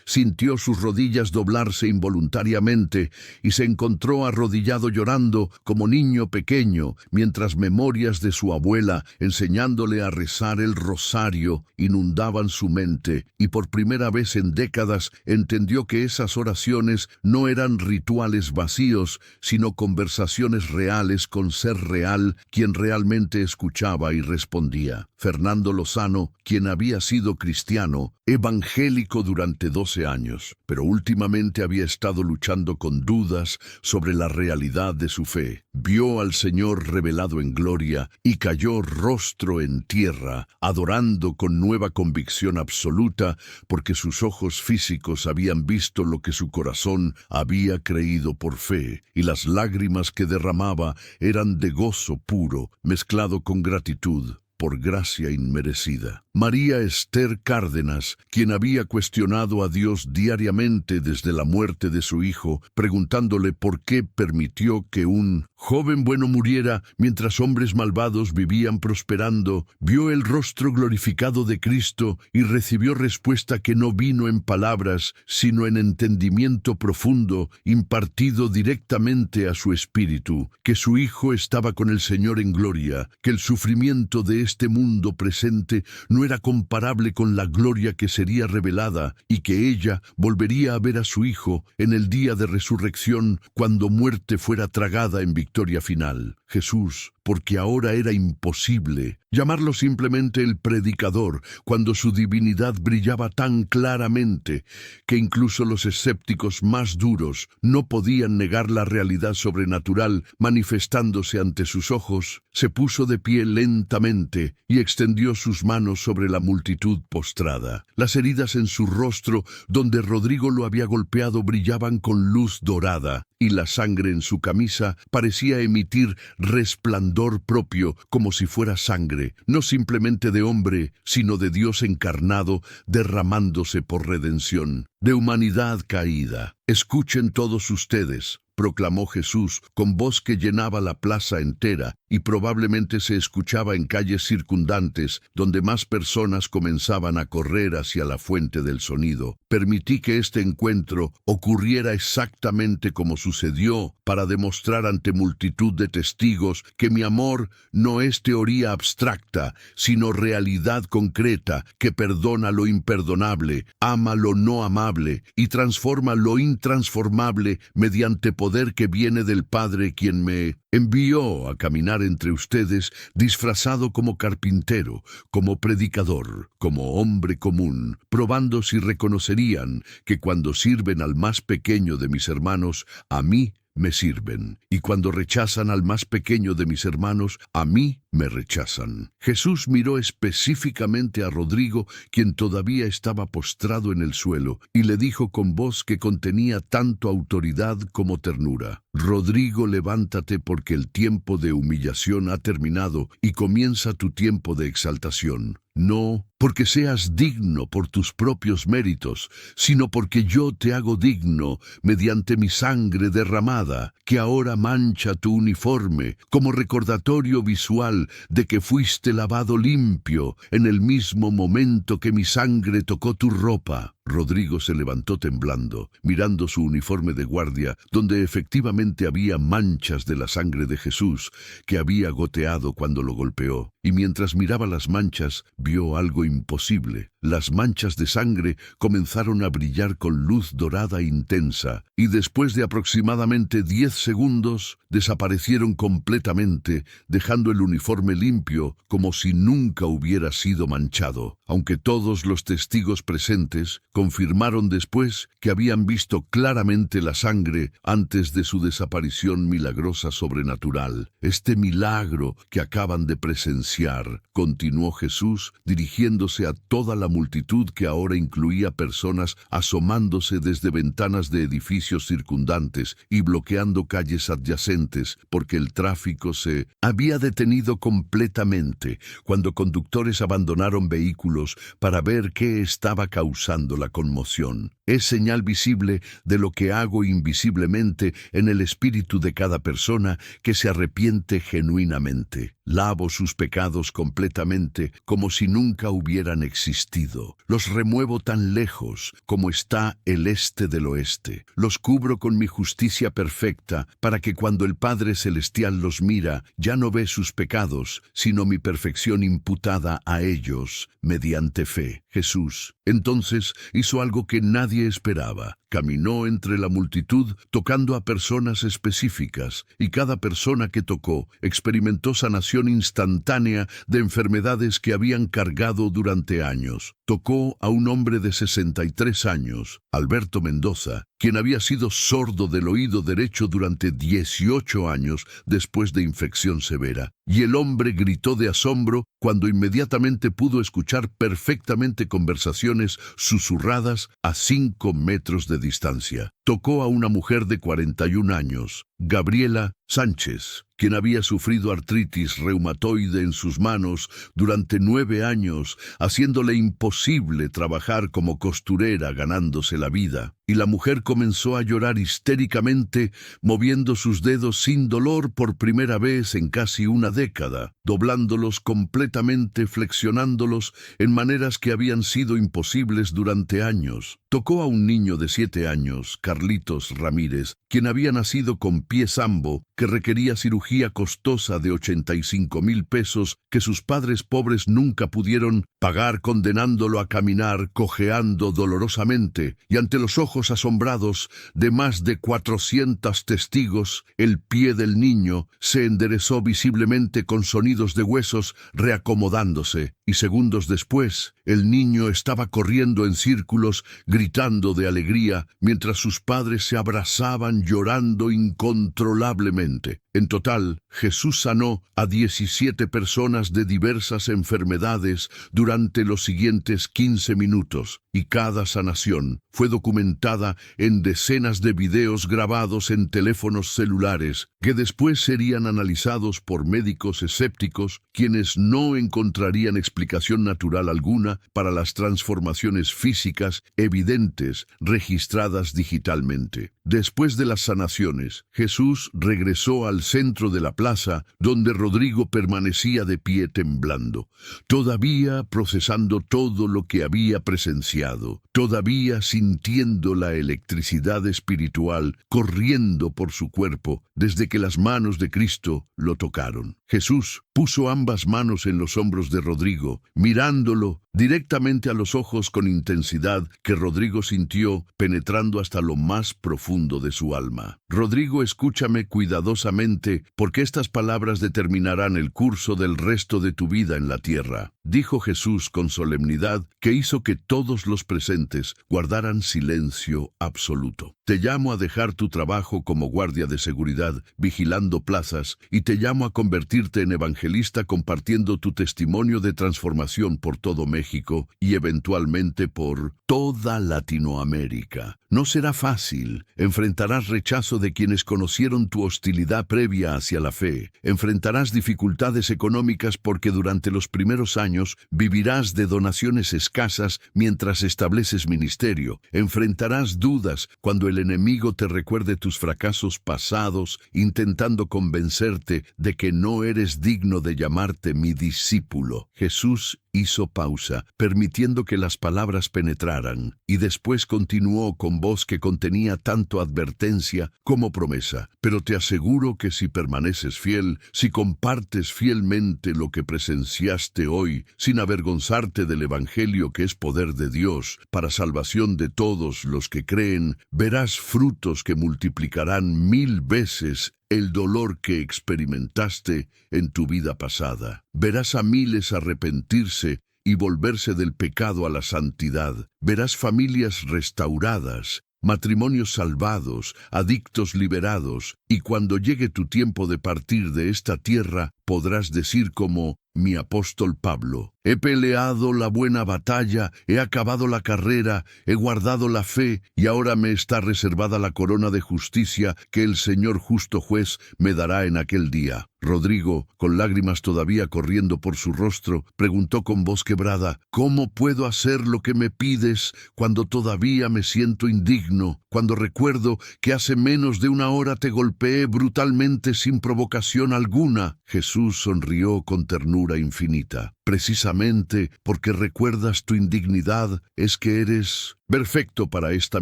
sintió sus rodillas doblarse involuntariamente y se encontró arrodillado llorando como niño pequeño, mientras memorias de su abuela, enseñándole a rezar el rosario, inundaban su mente, y por primera vez en décadas entendió que esas oraciones no eran rituales vacíos, sino conversaciones reales con ser real, quien realmente escuchaba y respondía. Fernando Lozano, quien había sido cristiano, evangélico durante 12 años, pero últimamente había estado luchando con dudas sobre la realidad de su fe, vio al Señor revelado en gloria y cayó rostro en tierra, adorando con nueva convicción absoluta, porque sus ojos físicos habían visto lo que su corazón había creído por fe, y las lágrimas que derramaba eran de gozo puro, mezclado con gratitud por gracia inmerecida. María Esther Cárdenas, quien había cuestionado a Dios diariamente desde la muerte de su hijo, preguntándole por qué permitió que un joven bueno muriera mientras hombres malvados vivían prosperando, vio el rostro glorificado de Cristo y recibió respuesta que no vino en palabras, sino en entendimiento profundo, impartido directamente a su espíritu, que su Hijo estaba con el Señor en gloria, que el sufrimiento de este mundo presente no era comparable con la gloria que sería revelada y que ella volvería a ver a su Hijo en el día de resurrección cuando muerte fuera tragada en victoria final. Jesús, porque ahora era imposible llamarlo simplemente el predicador, cuando su divinidad brillaba tan claramente que incluso los escépticos más duros no podían negar la realidad sobrenatural manifestándose ante sus ojos, se puso de pie lentamente y extendió sus manos sobre la multitud postrada. Las heridas en su rostro, donde Rodrigo lo había golpeado, brillaban con luz dorada, y la sangre en su camisa parecía emitir resplandor propio, como si fuera sangre, no simplemente de hombre, sino de Dios encarnado, derramándose por redención, de humanidad caída. Escuchen todos ustedes, proclamó Jesús con voz que llenaba la plaza entera y probablemente se escuchaba en calles circundantes donde más personas comenzaban a correr hacia la fuente del sonido. Permití que este encuentro ocurriera exactamente como sucedió para demostrar ante multitud de testigos que mi amor no es teoría abstracta, sino realidad concreta que perdona lo imperdonable, ama lo no amable y transforma lo intransformable mediante poder que viene del Padre, quien me envió a caminar entre ustedes disfrazado como carpintero, como predicador, como hombre común, probando si reconocerían que cuando sirven al más pequeño de mis hermanos, a mí me sirven, y cuando rechazan al más pequeño de mis hermanos, a mí me rechazan. Jesús miró específicamente a Rodrigo, quien todavía estaba postrado en el suelo, y le dijo con voz que contenía tanto autoridad como ternura: Rodrigo, levántate, porque el tiempo de humillación ha terminado y comienza tu tiempo de exaltación. No porque seas digno por tus propios méritos, sino porque yo te hago digno mediante mi sangre derramada, que ahora mancha tu uniforme, como recordatorio visual de que fuiste lavado limpio en el mismo momento que mi sangre tocó tu ropa. Rodrigo se levantó temblando, mirando su uniforme de guardia, donde efectivamente había manchas de la sangre de Jesús, que había goteado cuando lo golpeó. Y mientras miraba las manchas, vio algo imposible. Las manchas de sangre comenzaron a brillar con luz dorada intensa, y después de aproximadamente 10 segundos, desaparecieron completamente, dejando el uniforme limpio, como si nunca hubiera sido manchado. Aunque todos los testigos presentes confirmaron después que habían visto claramente la sangre antes de su desaparición milagrosa sobrenatural. Este milagro que acaban de presenciar, continuó Jesús, dirigiéndose a toda la multitud, que ahora incluía personas asomándose desde ventanas de edificios circundantes y bloqueando calles adyacentes, porque el tráfico se había detenido completamente cuando conductores abandonaron vehículos para ver qué estaba causando la conmoción. Es señal visible de lo que hago invisiblemente en el espíritu de cada persona que se arrepiente genuinamente. Lavo sus pecados completamente, como si nunca hubieran existido. Los remuevo tan lejos como está el este del oeste. Los cubro con mi justicia perfecta, para que cuando el Padre Celestial los mira, ya no ve sus pecados, sino mi perfección imputada a ellos mediante fe. Jesús entonces hizo algo que nadie esperaba. Caminó entre la multitud tocando a personas específicas, y cada persona que tocó experimentó sanación instantánea de enfermedades que habían cargado durante años. Tocó a un hombre de 63 años, Alberto Mendoza, quien había sido sordo del oído derecho durante 18 años después de infección severa. Y el hombre gritó de asombro cuando inmediatamente pudo escuchar perfectamente conversaciones susurradas a 5 metros de distancia. Tocó a una mujer de 41 años, Gabriela Sánchez, quien había sufrido artritis reumatoide en sus manos durante 9 años, haciéndole imposible trabajar como costurera ganándose la vida. Y la mujer comenzó a llorar histéricamente, moviendo sus dedos sin dolor por primera vez en casi una década, doblándolos completamente, flexionándolos en maneras que habían sido imposibles durante años. Tocó a un niño de 7 años, Carlitos Ramírez, quien había nacido con pie sambo, que requería cirugía costosa de 85,000 pesos que sus padres pobres nunca pudieron pagar, condenándolo a caminar cojeando dolorosamente, y ante los ojos asombrados de más de 400 testigos, el pie del niño se enderezó visiblemente con sonidos de huesos reacomodándose, y segundos después, el niño estaba corriendo en círculos, gritando de alegría, mientras sus padres se abrazaban llorando incontrolablemente. En total, Jesús sanó a 17 personas de diversas enfermedades durante los siguientes 15 minutos, y cada sanación fue documentada en decenas de videos grabados en teléfonos celulares, que después serían analizados por médicos escépticos, quienes no encontrarían explicación natural alguna para las transformaciones físicas evidentes registradas digitalmente. Después de las sanaciones, Jesús regresó al centro de la plaza, donde Rodrigo permanecía de pie temblando, todavía procesando todo lo que había presenciado, todavía sintiendo la electricidad espiritual corriendo por su cuerpo desde que las manos de Cristo lo tocaron. Jesús puso ambas manos en los hombros de Rodrigo, mirándolo directamente a los ojos con intensidad que Rodrigo sintió penetrando hasta lo más profundo de su alma. Rodrigo, escúchame cuidadosamente, porque estas palabras determinarán el curso del resto de tu vida en la tierra, dijo Jesús con solemnidad, que hizo que todos los presentes guardaran silencio absoluto. Te llamo a dejar tu trabajo como guardia de seguridad, vigilando plazas, y te llamo a convertirte en evangelista compartiendo tu testimonio de transformación por todo México y eventualmente por toda Latinoamérica. No será fácil. Enfrentarás rechazo de quienes conocieron tu hostilidad previa hacia la fe. Enfrentarás dificultades económicas porque durante los primeros años vivirás de donaciones escasas mientras estableces ministerio. Enfrentarás dudas cuando el enemigo te recuerde tus fracasos pasados, intentando convencerte de que no eres digno de llamarte mi discípulo. Jesús hizo pausa, permitiendo que las palabras penetraran, y después continuó con voz que contenía tanto advertencia como promesa. Pero te aseguro que si permaneces fiel, si compartes fielmente lo que presenciaste hoy, sin avergonzarte del Evangelio que es poder de Dios para salvación de todos los que creen, verás frutos que multiplicarán 1000 veces el dolor que experimentaste en tu vida pasada. Verás a miles arrepentirse y volverse del pecado a la santidad. Verás familias restauradas, matrimonios salvados, adictos liberados, y cuando llegue tu tiempo de partir de esta tierra, podrás decir como mi apóstol Pablo: he peleado la buena batalla, he acabado la carrera, he guardado la fe, y ahora me está reservada la corona de justicia que el Señor justo juez me dará en aquel día. Rodrigo, con lágrimas todavía corriendo por su rostro, preguntó con voz quebrada: ¿cómo puedo hacer lo que me pides cuando todavía me siento indigno, cuando recuerdo que hace menos de una hora te golpeé brutalmente sin provocación alguna? Jesús sonrió con ternura infinita. Precisamente porque recuerdas tu indignidad es que eres perfecto para esta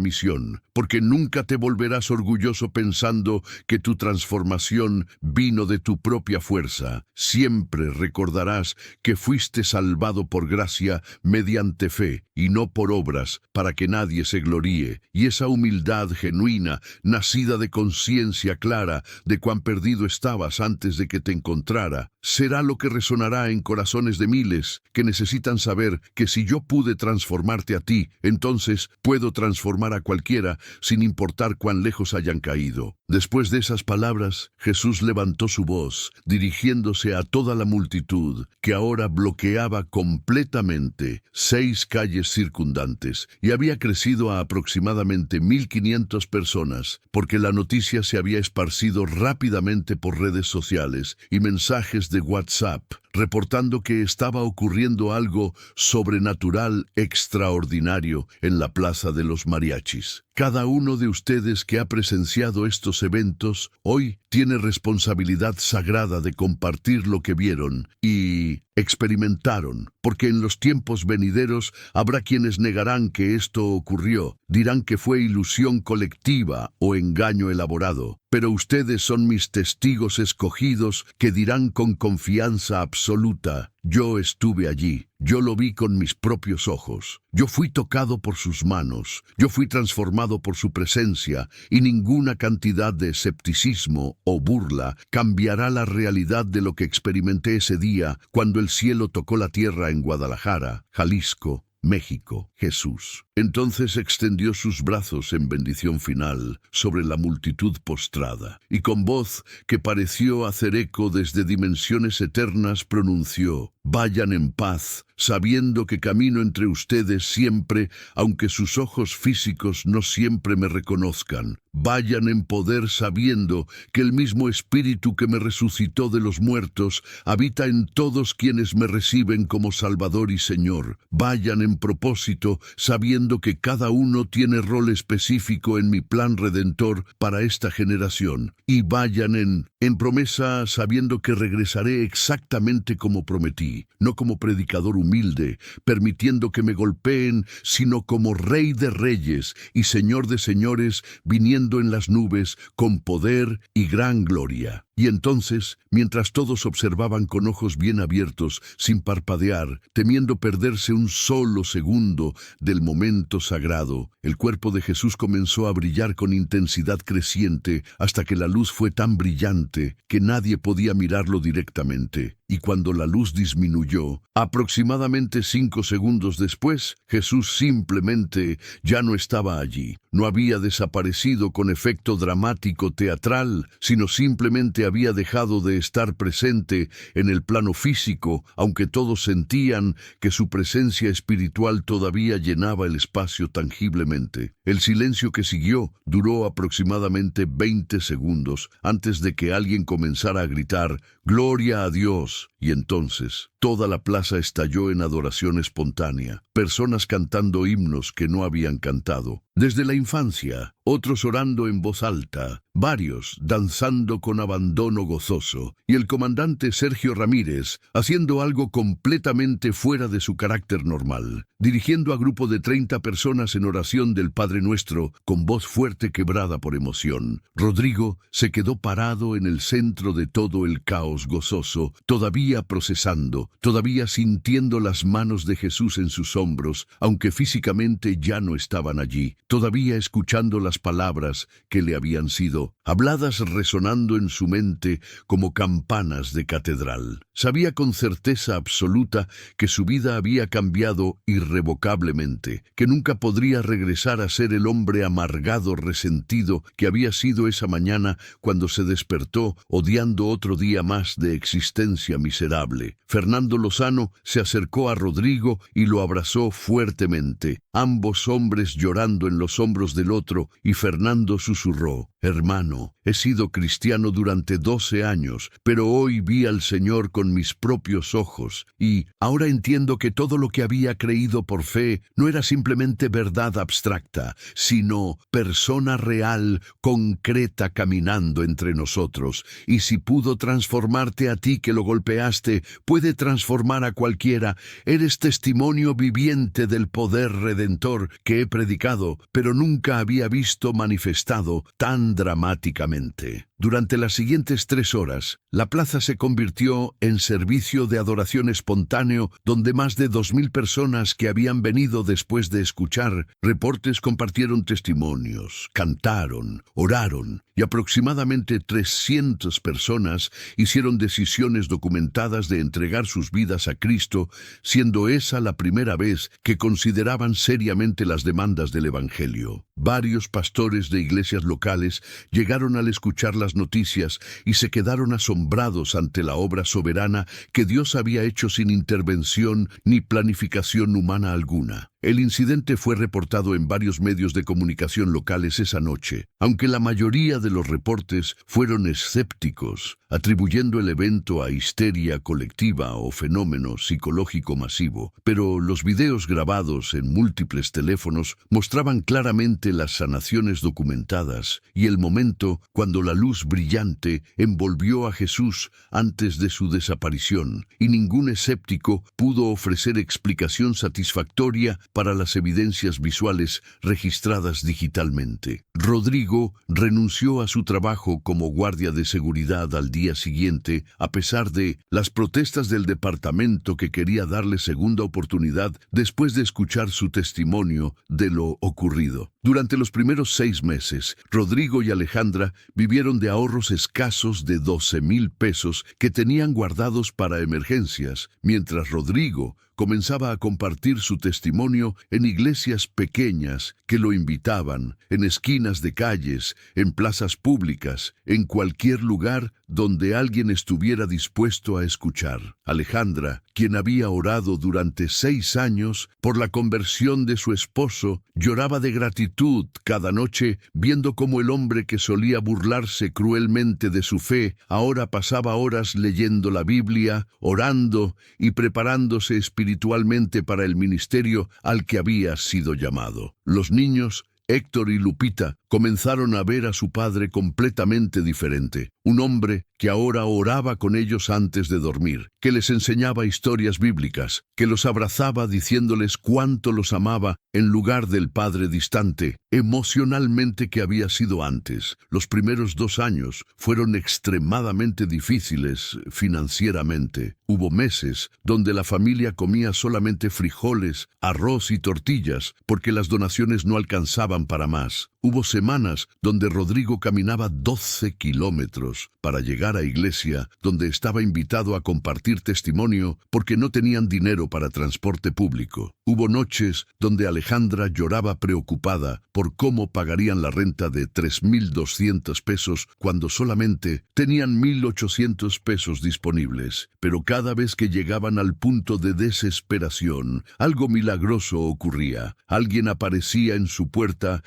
misión, porque nunca te volverás orgulloso pensando que tu transformación vino de tu propia fuerza. Siempre recordarás que fuiste salvado por gracia mediante fe y no por obras, para que nadie se gloríe. Y esa humildad genuina, nacida de conciencia clara de cuán perdido estabas antes de que te encontraras, mostrara será lo que resonará en corazones de miles que necesitan saber que si yo pude transformarte a ti, entonces puedo transformar a cualquiera sin importar cuán lejos hayan caído. Después de esas palabras, Jesús levantó su voz, dirigiéndose a toda la multitud, que ahora bloqueaba completamente 6 calles circundantes y había crecido a aproximadamente 1.500 personas, porque la noticia se había esparcido rápidamente por redes sociales y mensajes de WhatsApp, reportando que estaba ocurriendo algo sobrenatural extraordinario en la Plaza de los Mariachis. Cada uno de ustedes que ha presenciado estos eventos hoy tiene responsabilidad sagrada de compartir lo que vieron y experimentaron, porque en los tiempos venideros habrá quienes negarán que esto ocurrió, dirán que fue ilusión colectiva o engaño elaborado. Pero ustedes son mis testigos escogidos que dirán con confianza absoluta: yo estuve allí, yo lo vi con mis propios ojos, yo fui tocado por sus manos, yo fui transformado por su presencia, y ninguna cantidad de escepticismo o burla cambiará la realidad de lo que experimenté ese día cuando el cielo tocó la tierra en Guadalajara, Jalisco, México. Jesús entonces extendió sus brazos en bendición final sobre la multitud postrada, y con voz que pareció hacer eco desde dimensiones eternas pronunció: vayan en paz, sabiendo que camino entre ustedes siempre, aunque sus ojos físicos no siempre me reconozcan. Vayan en poder sabiendo que el mismo Espíritu que me resucitó de los muertos habita en todos quienes me reciben como Salvador y Señor. Vayan en propósito sabiendo que cada uno tiene rol específico en mi plan redentor para esta generación. Y vayan en promesa sabiendo que regresaré exactamente como prometí, no como predicador humilde, permitiendo que me golpeen, sino como Rey de Reyes y Señor de Señores, viniendo en las nubes con poder y gran gloria. Y entonces, mientras todos observaban con ojos bien abiertos, sin parpadear, temiendo perderse un solo segundo del momento sagrado, el cuerpo de Jesús comenzó a brillar con intensidad creciente hasta que la luz fue tan brillante que nadie podía mirarlo directamente. Y cuando la luz disminuyó, aproximadamente 5 segundos después, Jesús simplemente ya no estaba allí. No había desaparecido con efecto dramático teatral, sino simplemente había dejado de estar presente en el plano físico, aunque todos sentían que su presencia espiritual todavía llenaba el espacio tangiblemente. El silencio que siguió duró aproximadamente 20 segundos antes de que alguien comenzara a gritar: ¡Gloria a Dios! Y entonces toda la plaza estalló en adoración espontánea, personas cantando himnos que no habían cantado desde la infancia, otros orando en voz alta, varios danzando con abandono gozoso, y el comandante Sergio Ramírez haciendo algo completamente fuera de su carácter normal, dirigiendo a grupo de 30 personas en oración del Padre Nuestro con voz fuerte quebrada por emoción. Rodrigo se quedó parado en el centro de todo el caos gozoso, todavía procesando, todavía sintiendo las manos de Jesús en sus hombros, aunque físicamente ya no estaban allí, todavía escuchando las palabras que le habían sido habladas resonando en su mente como campanas de catedral. Sabía con certeza absoluta que su vida había cambiado irrevocablemente, que nunca podría regresar a ser el hombre amargado, resentido que había sido esa mañana cuando se despertó odiando otro día más de existencia miserable. Fernando Lozano se acercó a Rodrigo y lo abrazó fuertemente, ambos hombres llorando en los hombros del otro, y Fernando susurró: hermano, he sido cristiano durante 12 años, pero hoy vi al Señor con mis propios ojos, y ahora entiendo que todo lo que había creído por fe no era simplemente verdad abstracta, sino persona real, concreta, caminando entre nosotros. Y si pudo transformarte a ti que lo golpeaste, puede transformar a cualquiera. Eres testimonio viviente del poder redentor que he predicado, pero nunca había visto manifestado tan dramáticamente. Durante las siguientes 3 horas, la plaza se convirtió en servicio de adoración espontáneo donde más de 2.000 personas que habían venido después de escuchar reportes compartieron testimonios, cantaron, oraron y aproximadamente 300 personas hicieron decisiones documentadas de entregar sus vidas a Cristo, siendo esa la primera vez que consideraban seriamente las demandas del Evangelio. Varios pastores de iglesias locales llegaron al escuchar las noticias y se quedaron asombrados ante la obra soberana que Dios había hecho sin intervención ni planificación humana alguna. El incidente fue reportado en varios medios de comunicación locales esa noche, aunque la mayoría de los reportes fueron escépticos, atribuyendo el evento a histeria colectiva o fenómeno psicológico masivo. Pero los videos grabados en múltiples teléfonos mostraban claramente las sanaciones documentadas y el momento cuando la luz brillante envolvió a Jesús antes de su desaparición, y ningún escéptico pudo ofrecer explicación satisfactoria para las evidencias visuales registradas digitalmente. Rodrigo renunció a su trabajo como guardia de seguridad al día siguiente, a pesar de las protestas del departamento que quería darle segunda oportunidad después de escuchar su testimonio de lo ocurrido. Durante los primeros 6 meses, Rodrigo y Alejandra vivieron de ahorros escasos de 12,000 pesos que tenían guardados para emergencias, mientras Rodrigo comenzaba a compartir su testimonio en iglesias pequeñas que lo invitaban, en esquinas de calles, en plazas públicas, en cualquier lugar donde alguien estuviera dispuesto a escuchar. Alejandra, quien había orado durante 6 años por la conversión de su esposo, lloraba de gratitud cada noche viendo cómo el hombre que solía burlarse cruelmente de su fe ahora pasaba horas leyendo la Biblia, orando y preparándose espiritualmente para el ministerio al que había sido llamado. Los niños, Héctor y Lupita, comenzaron a ver a su padre completamente diferente, un hombre que ahora oraba con ellos antes de dormir, que les enseñaba historias bíblicas, que los abrazaba diciéndoles cuánto los amaba en lugar del padre distante, emocionalmente que había sido antes. Los primeros 2 años fueron extremadamente difíciles financieramente. Hubo meses donde la familia comía solamente frijoles, arroz y tortillas porque las donaciones no alcanzaban para más. Hubo semanas donde Rodrigo caminaba 12 kilómetros para llegar a iglesia, donde estaba invitado a compartir testimonio porque no tenían dinero para transporte público. Hubo noches donde Alejandra lloraba preocupada por cómo pagarían la renta de 3,200 pesos cuando solamente tenían 1,800 pesos disponibles. Pero cada vez que llegaban al punto de desesperación, algo milagroso ocurría. Alguien aparecía en su puerta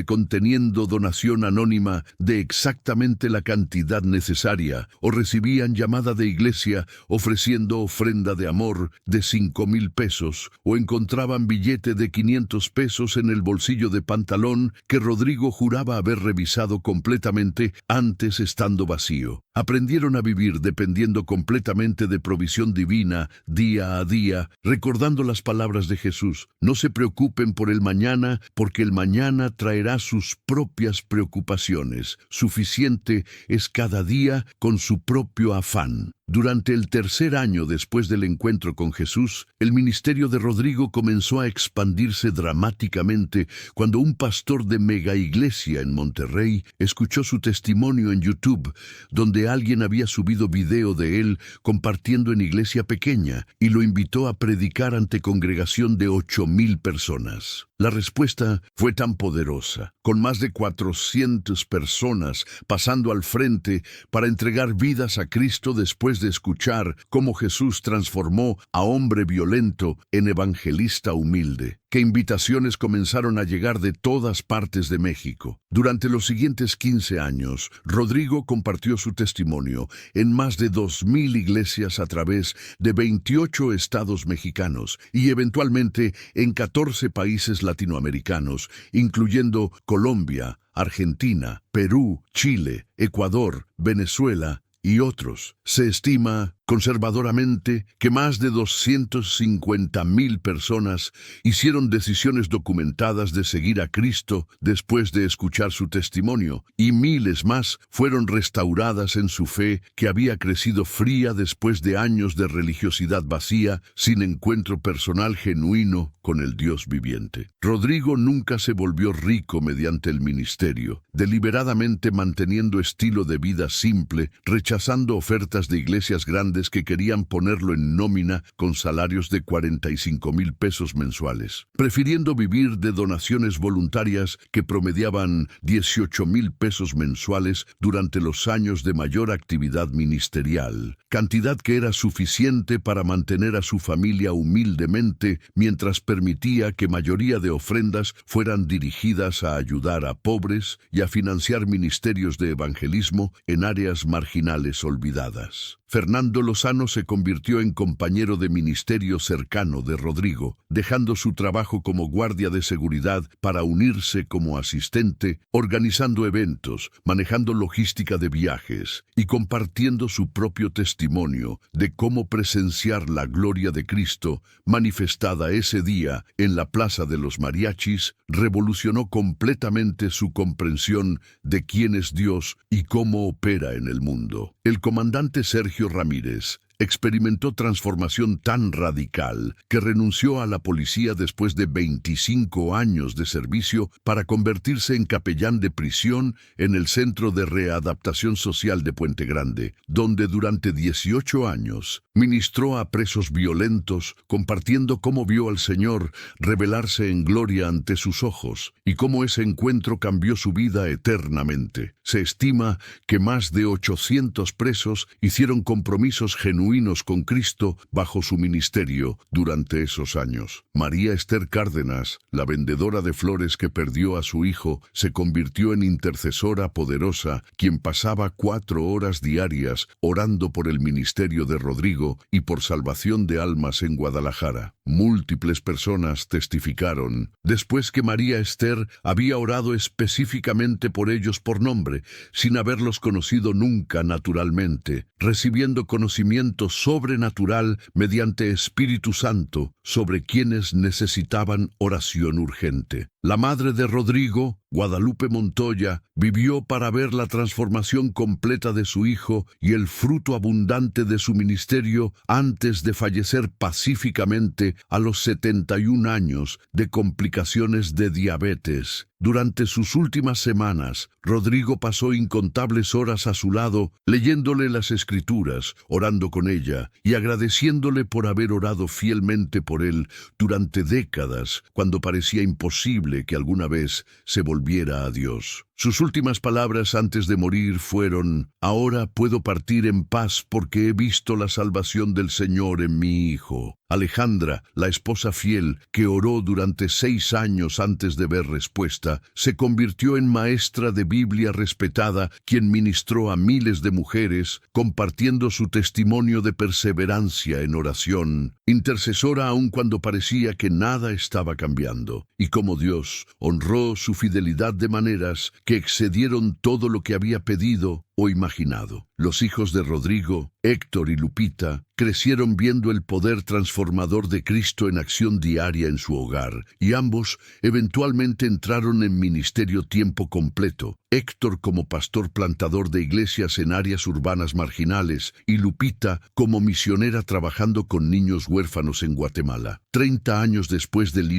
conteniendo donación anónima de exactamente la cantidad necesaria, o recibían llamada de iglesia ofreciendo ofrenda de amor de 5,000 pesos, o encontraban billete de 500 pesos en el bolsillo de pantalón que Rodrigo juraba haber revisado completamente antes estando vacío. Aprendieron a vivir dependiendo completamente de provisión divina día a día, recordando las palabras de Jesús: no se preocupen por el mañana, porque el mañana traerá sus propias preocupaciones. Suficiente es cada día con su propio afán. Durante el 3er año después del encuentro con Jesús, el ministerio de Rodrigo comenzó a expandirse dramáticamente cuando un pastor de mega iglesia en Monterrey escuchó su testimonio en YouTube, donde alguien había subido video de él compartiendo en iglesia pequeña y lo invitó a predicar ante congregación de 8,000 personas. La respuesta fue tan poderosa, con más de 400 personas pasando al frente para entregar vidas a Cristo después de escuchar cómo Jesús transformó a hombre violento en evangelista humilde, que invitaciones comenzaron a llegar de todas partes de México. Durante los siguientes 15 años, Rodrigo compartió su testimonio en más de 2,000 iglesias a través de 28 estados mexicanos y eventualmente en 14 países latinoamericanos, incluyendo Colombia, Argentina, Perú, Chile, Ecuador, Venezuela y otros. Se estima conservadoramente que más de 250.000 personas hicieron decisiones documentadas de seguir a Cristo después de escuchar su testimonio, y miles más fueron restauradas en su fe que había crecido fría después de años de religiosidad vacía, sin encuentro personal genuino con el Dios viviente. Rodrigo nunca se volvió rico mediante el ministerio, deliberadamente manteniendo estilo de vida simple, rechazando ofertas de iglesias grandes que querían ponerlo en nómina con salarios de 45,000 pesos mensuales, prefiriendo vivir de donaciones voluntarias que promediaban 18,000 pesos mensuales durante los años de mayor actividad ministerial, cantidad que era suficiente para mantener a su familia humildemente mientras permitía que mayoría de ofrendas fueran dirigidas a ayudar a pobres y a financiar ministerios de evangelismo en áreas marginales olvidadas. Fernando Lozano se convirtió en compañero de ministerio cercano de Rodrigo, dejando su trabajo como guardia de seguridad para unirse como asistente, organizando eventos, manejando logística de viajes y compartiendo su propio testimonio de cómo presenciar la gloria de Cristo manifestada ese día en la Plaza de los Mariachis revolucionó completamente su comprensión de quién es Dios y cómo opera en el mundo. El comandante Sergio Ramírez experimentó transformación tan radical que renunció a la policía después de 25 años de servicio para convertirse en capellán de prisión en el Centro de Readaptación Social de Puente Grande, donde durante 18 años ministró a presos violentos, compartiendo cómo vio al Señor revelarse en gloria ante sus ojos y cómo ese encuentro cambió su vida eternamente. Se estima que más de 800 presos hicieron compromisos genuinos con Cristo bajo su ministerio durante esos años. María Esther Cárdenas, la vendedora de flores que perdió a su hijo, se convirtió en intercesora poderosa, quien pasaba 4 horas diarias orando por el ministerio de Rodrigo y por salvación de almas en Guadalajara. Múltiples personas testificaron, después que María Esther había orado específicamente por ellos por nombre, sin haberlos conocido nunca naturalmente, recibiendo conocimiento sobrenatural mediante Espíritu Santo sobre quienes necesitaban oración urgente. La madre de Rodrigo, Guadalupe Montoya, vivió para ver la transformación completa de su hijo y el fruto abundante de su ministerio antes de fallecer pacíficamente a los 71 años de complicaciones de diabetes. Durante sus últimas semanas, Rodrigo pasó incontables horas a su lado, leyéndole las Escrituras, orando con ella y agradeciéndole por haber orado fielmente por él durante décadas, cuando parecía imposible que alguna vez se volviera a Dios. Sus últimas palabras antes de morir fueron: «Ahora puedo partir en paz porque he visto la salvación del Señor en mi hijo». Alejandra, la esposa fiel, que oró durante 6 años antes de ver respuesta, se convirtió en maestra de Biblia respetada, quien ministró a miles de mujeres, compartiendo su testimonio de perseverancia en oración, intercesora aun cuando parecía que nada estaba cambiando, y como Dios honró su fidelidad de maneras que excedieron todo lo que había pedido o imaginado. Los hijos de Rodrigo, Héctor y Lupita, crecieron viendo el poder transformador de Cristo en acción diaria en su hogar, y ambos eventualmente entraron en ministerio tiempo completo. Héctor como pastor plantador de iglesias en áreas urbanas marginales y Lupita como misionera trabajando con niños huérfanos en Guatemala. 30 años después del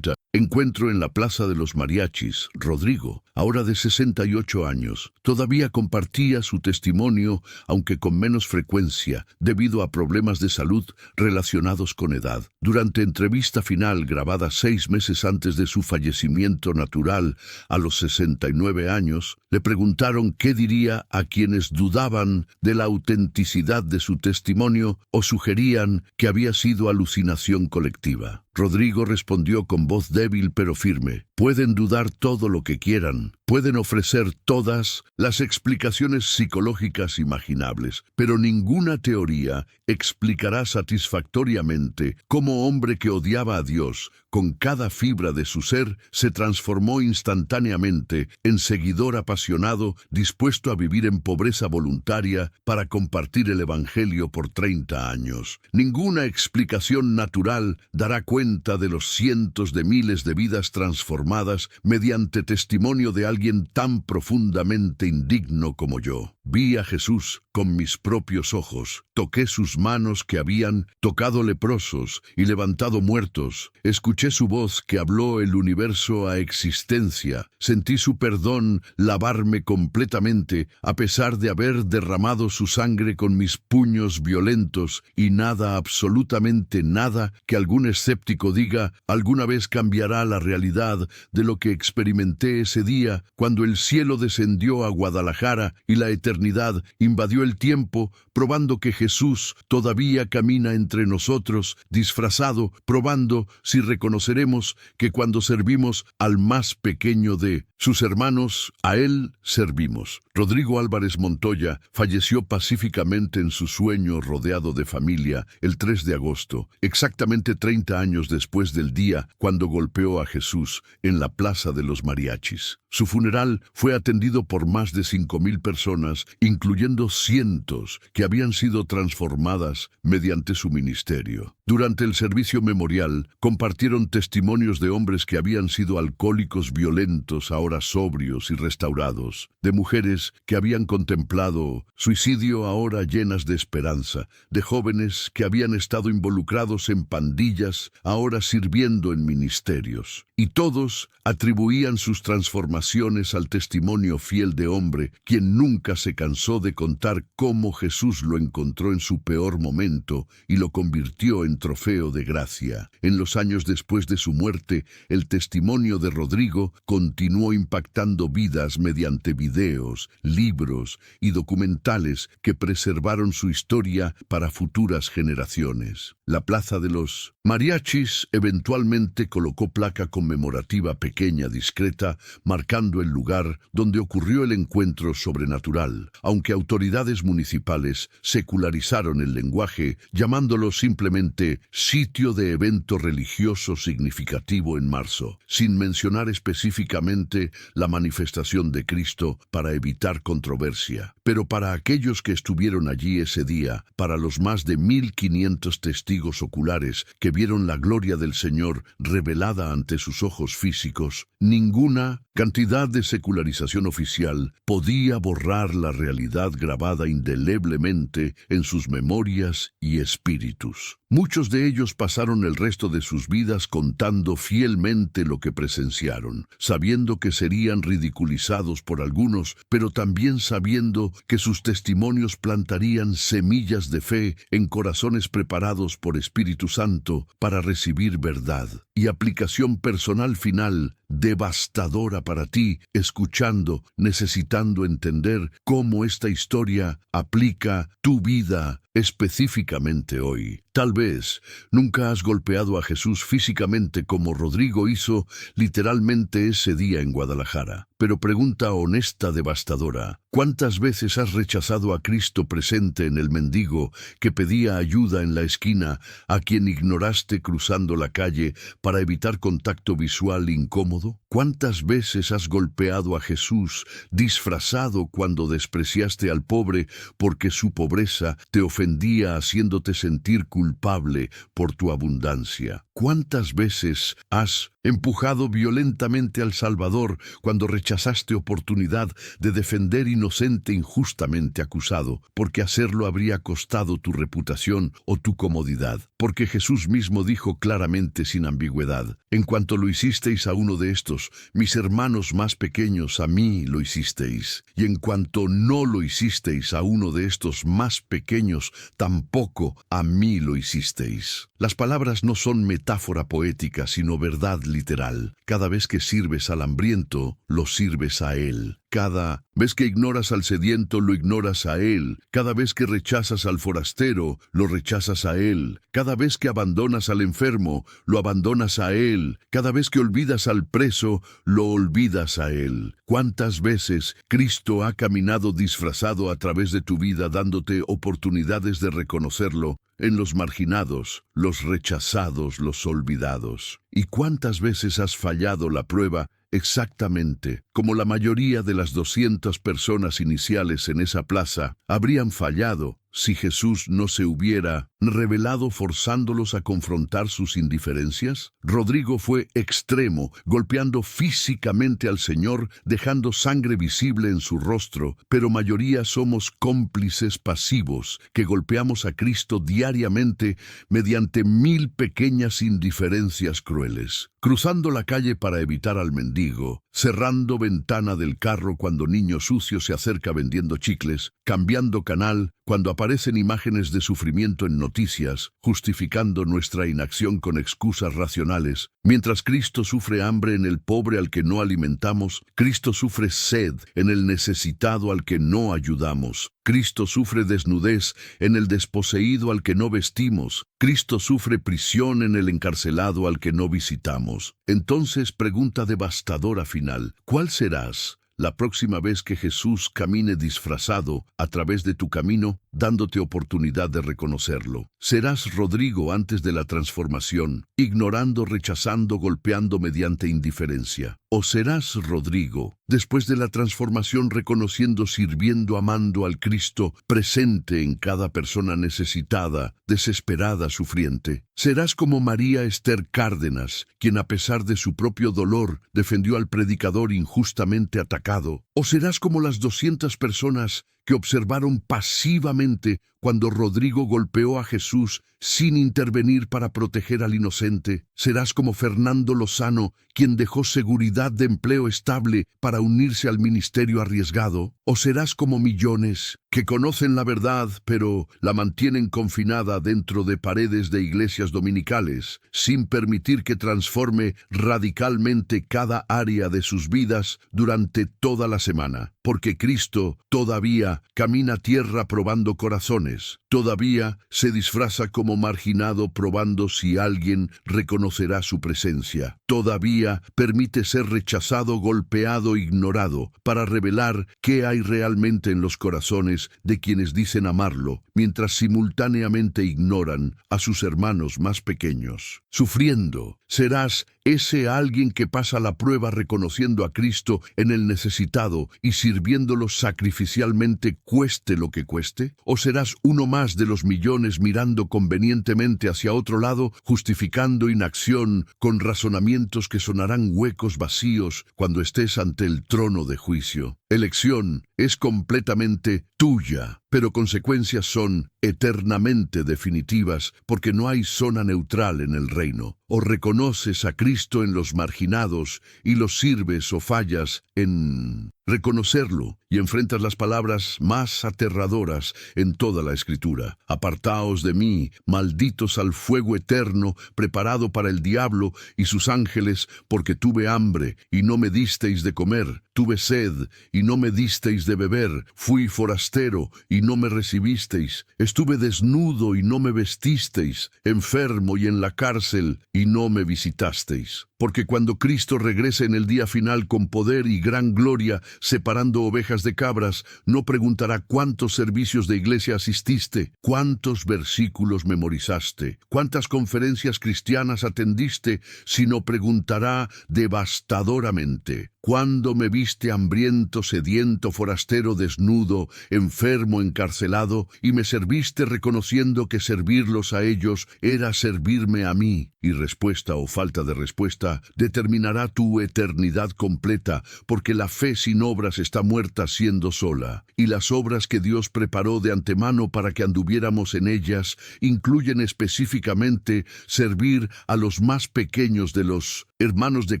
encuentro en la Plaza de los Mariachis, Rodrigo, ahora de 68 años, todavía compartía su testimonio, aunque con menos frecuencia, debido a problemas de salud relacionados con edad. Durante entrevista final grabada 6 meses antes de su fallecimiento natural, a los 69 años, le preguntaron qué diría a quienes dudaban de la autenticidad de su testimonio o sugerían que había sido alucinación colectiva. Rodrigo respondió con voz débil pero firme: «Pueden dudar todo lo que quieran, pueden ofrecer todas las explicaciones psicológicas imaginables, pero ninguna teoría explicará satisfactoriamente cómo hombre que odiaba a Dios con cada fibra de su ser se transformó instantáneamente en seguidor apasionado, dispuesto a vivir en pobreza voluntaria para compartir el Evangelio por 30 años. Ninguna explicación natural dará cuenta de los cientos de miles de vidas transformadas mediante testimonio de alguien tan profundamente indigno como yo. Vi a Jesús con mis propios ojos, toqué sus manos que habían tocado leprosos y levantado muertos, escuché su voz que habló el universo a existencia, sentí su perdón lavarme completamente a pesar de haber derramado su sangre con mis puños violentos, y nada, absolutamente nada, que algún escéptico diga alguna vez cambiará la realidad de lo que experimenté ese día cuando el cielo descendió a Guadalajara y la eternidad invadió el tiempo, probando que Jesús todavía camina entre nosotros, disfrazado, probando si reconoceremos que cuando servimos al más pequeño de sus hermanos, a él servimos. Rodrigo Álvarez Montoya falleció pacíficamente en su sueño rodeado de familia el 3 de agosto, exactamente 30 años después del día cuando golpeó a Jesús en la Plaza de los Mariachis. Su funeral fue atendido por más de 5,000 personas, incluyendo cientos que habían sido transformadas mediante su ministerio. Durante el servicio memorial, compartieron testimonios de hombres que habían sido alcohólicos violentos, ahora sobrios y restaurados, de mujeres que habían contemplado suicidio, ahora llenas de esperanza, de jóvenes que habían estado involucrados en pandillas, ahora sirviendo en ministerios. Y todos atribuían sus transformaciones al testimonio fiel de hombre, quien nunca se cansó de contar cómo Jesús lo encontró en su peor momento y lo convirtió en trofeo de gracia. En los años después de su muerte, el testimonio de Rodrigo continuó impactando vidas mediante videos, libros y documentales que preservaron su historia para futuras generaciones. La Plaza de los Mariachis eventualmente colocó placa conmemorativa pequeña, discreta, marcando el lugar donde ocurrió el encuentro sobrenatural, aunque autoridades municipales secularizaron el lenguaje, llamándolo simplemente sitio de evento religioso significativo en marzo, sin mencionar específicamente la manifestación de Cristo para evitar controversia. Pero para aquellos que estuvieron allí ese día, para los más de 1,500 testigos oculares que vieron la gloria del Señor revelada ante sus ojos físicos, ninguna cantidad de secularización oficial podía borrar la realidad grabada indeleblemente en sus memorias y espíritus. Muchos de ellos pasaron el resto de sus vidas contando fielmente lo que presenciaron, sabiendo que serían ridiculizados por algunos, pero también sabiendo que sus testimonios plantarían semillas de fe en corazones preparados por Espíritu Santo para recibir verdad y aplicación personal final, devastadora para ti, escuchando, necesitando entender cómo esta historia aplica tu vida específicamente hoy. Tal vez nunca has golpeado a Jesús físicamente como Rodrigo hizo literalmente ese día en Guadalajara. Pero pregunta honesta, devastadora: ¿cuántas veces has rechazado a Cristo presente en el mendigo que pedía ayuda en la esquina, a quien ignoraste cruzando la calle para evitar contacto visual incómodo? ¿Cuántas veces has golpeado a Jesús disfrazado cuando despreciaste al pobre porque su pobreza te ofendía, haciéndote sentir culpable por tu abundancia? ¿Cuántas veces has empujado violentamente al Salvador cuando rechazaste oportunidad de defender inocente injustamente acusado, porque hacerlo habría costado tu reputación o tu comodidad? Porque Jesús mismo dijo claramente, sin ambigüedad: en cuanto lo hicisteis a uno de estos, mis hermanos más pequeños, a mí lo hicisteis. Y en cuanto no lo hicisteis a uno de estos más pequeños, tampoco a mí lo hicisteis. Las palabras no son metáfora poética, sino verdad literal. Cada vez que sirves al hambriento, lo sirves a Él. Cada vez que ignoras al sediento, lo ignoras a Él. Cada vez que rechazas al forastero, lo rechazas a Él. Cada vez que abandonas al enfermo, lo abandonas a Él. Cada vez que olvidas al preso, lo olvidas a Él. ¿Cuántas veces Cristo ha caminado disfrazado a través de tu vida, dándote oportunidades de reconocerlo en los marginados, los rechazados, los olvidados? ¿Y cuántas veces has fallado la prueba exactamente como la mayoría de las 200 personas iniciales en esa plaza habrían fallado si Jesús no se hubiera revelado forzándolos a confrontar sus indiferencias? Rodrigo fue extremo, golpeando físicamente al Señor, dejando sangre visible en su rostro, pero mayoría somos cómplices pasivos que golpeamos a Cristo diariamente mediante 1000 pequeñas indiferencias crueles. Cruzando la calle para evitar al mendigo, cerrando ventana del carro cuando niño sucio se acerca vendiendo chicles, cambiando canal cuando aparecen imágenes de sufrimiento en noticias, justificando nuestra inacción con excusas racionales. Mientras Cristo sufre hambre en el pobre al que no alimentamos, Cristo sufre sed en el necesitado al que no ayudamos. Cristo sufre desnudez en el desposeído al que no vestimos. Cristo sufre prisión en el encarcelado al que no visitamos. Entonces, pregunta devastadora final: ¿cuál serás la próxima vez que Jesús camine disfrazado a través de tu camino, dándote oportunidad de reconocerlo? ¿Serás Rodrigo antes de la transformación, ignorando, rechazando, golpeando mediante indiferencia? ¿O serás Rodrigo después de la transformación, reconociendo, sirviendo, amando al Cristo presente en cada persona necesitada, desesperada, sufriente? ¿Serás como María Esther Cárdenas, quien a pesar de su propio dolor defendió al predicador injustamente atacado? ¿O serás como las 200 personas que observaron pasivamente cuando Rodrigo golpeó a Jesús sin intervenir para proteger al inocente? ¿Serás como Fernando Lozano, quien dejó seguridad de empleo estable para unirse al ministerio arriesgado? ¿O serás como millones que conocen la verdad pero la mantienen confinada dentro de paredes de iglesias dominicales, sin permitir que transforme radicalmente cada área de sus vidas durante toda la semana? Porque Cristo todavía camina tierra probando corazones, todavía se disfraza como marginado probando si alguien reconocerá su presencia, todavía permite ser rechazado, golpeado, ignorado, para revelar qué hay realmente en los corazones de quienes dicen amarlo, mientras simultáneamente ignoran a sus hermanos más pequeños. Sufriendo, serás ese alguien que pasa la prueba reconociendo a Cristo en el necesitado y sirviéndolo sacrificialmente, cueste lo que cueste. ¿O serás uno más de los millones mirando convenientemente hacia otro lado, justificando inacción con razonamientos que sonarán huecos vacíos cuando estés ante el trono de juicio? Elección es completamente tuya, pero consecuencias son eternamente definitivas porque no hay zona neutral en el reino. O reconoces a Cristo en los marginados y los sirves, o fallas en reconocerlo y enfrentas las palabras más aterradoras en toda la Escritura: apartaos de mí, malditos, al fuego eterno preparado para el diablo y sus ángeles, porque tuve hambre y no me disteis de comer, tuve sed y no me disteis de beber, fui forastero y no me recibisteis, estuve desnudo y no me vestisteis, enfermo y en la cárcel y no me visitasteis. Porque cuando Cristo regrese en el día final con poder y gran gloria, separando ovejas de cabras, no preguntará cuántos servicios de iglesia asististe, cuántos versículos memorizaste, cuántas conferencias cristianas atendiste, sino preguntará devastadoramente: ¿cuándo me viste hambriento, sediento, forastero, desnudo, enfermo, encarcelado, y me serviste, reconociendo que servirlos a ellos era servirme a mí? Y respuesta o falta de respuesta determinará tu eternidad completa, porque la fe sin obras está muerta siendo sola, y las obras que Dios preparó de antemano para que anduviéramos en ellas incluyen específicamente servir a los más pequeños de los hermanos de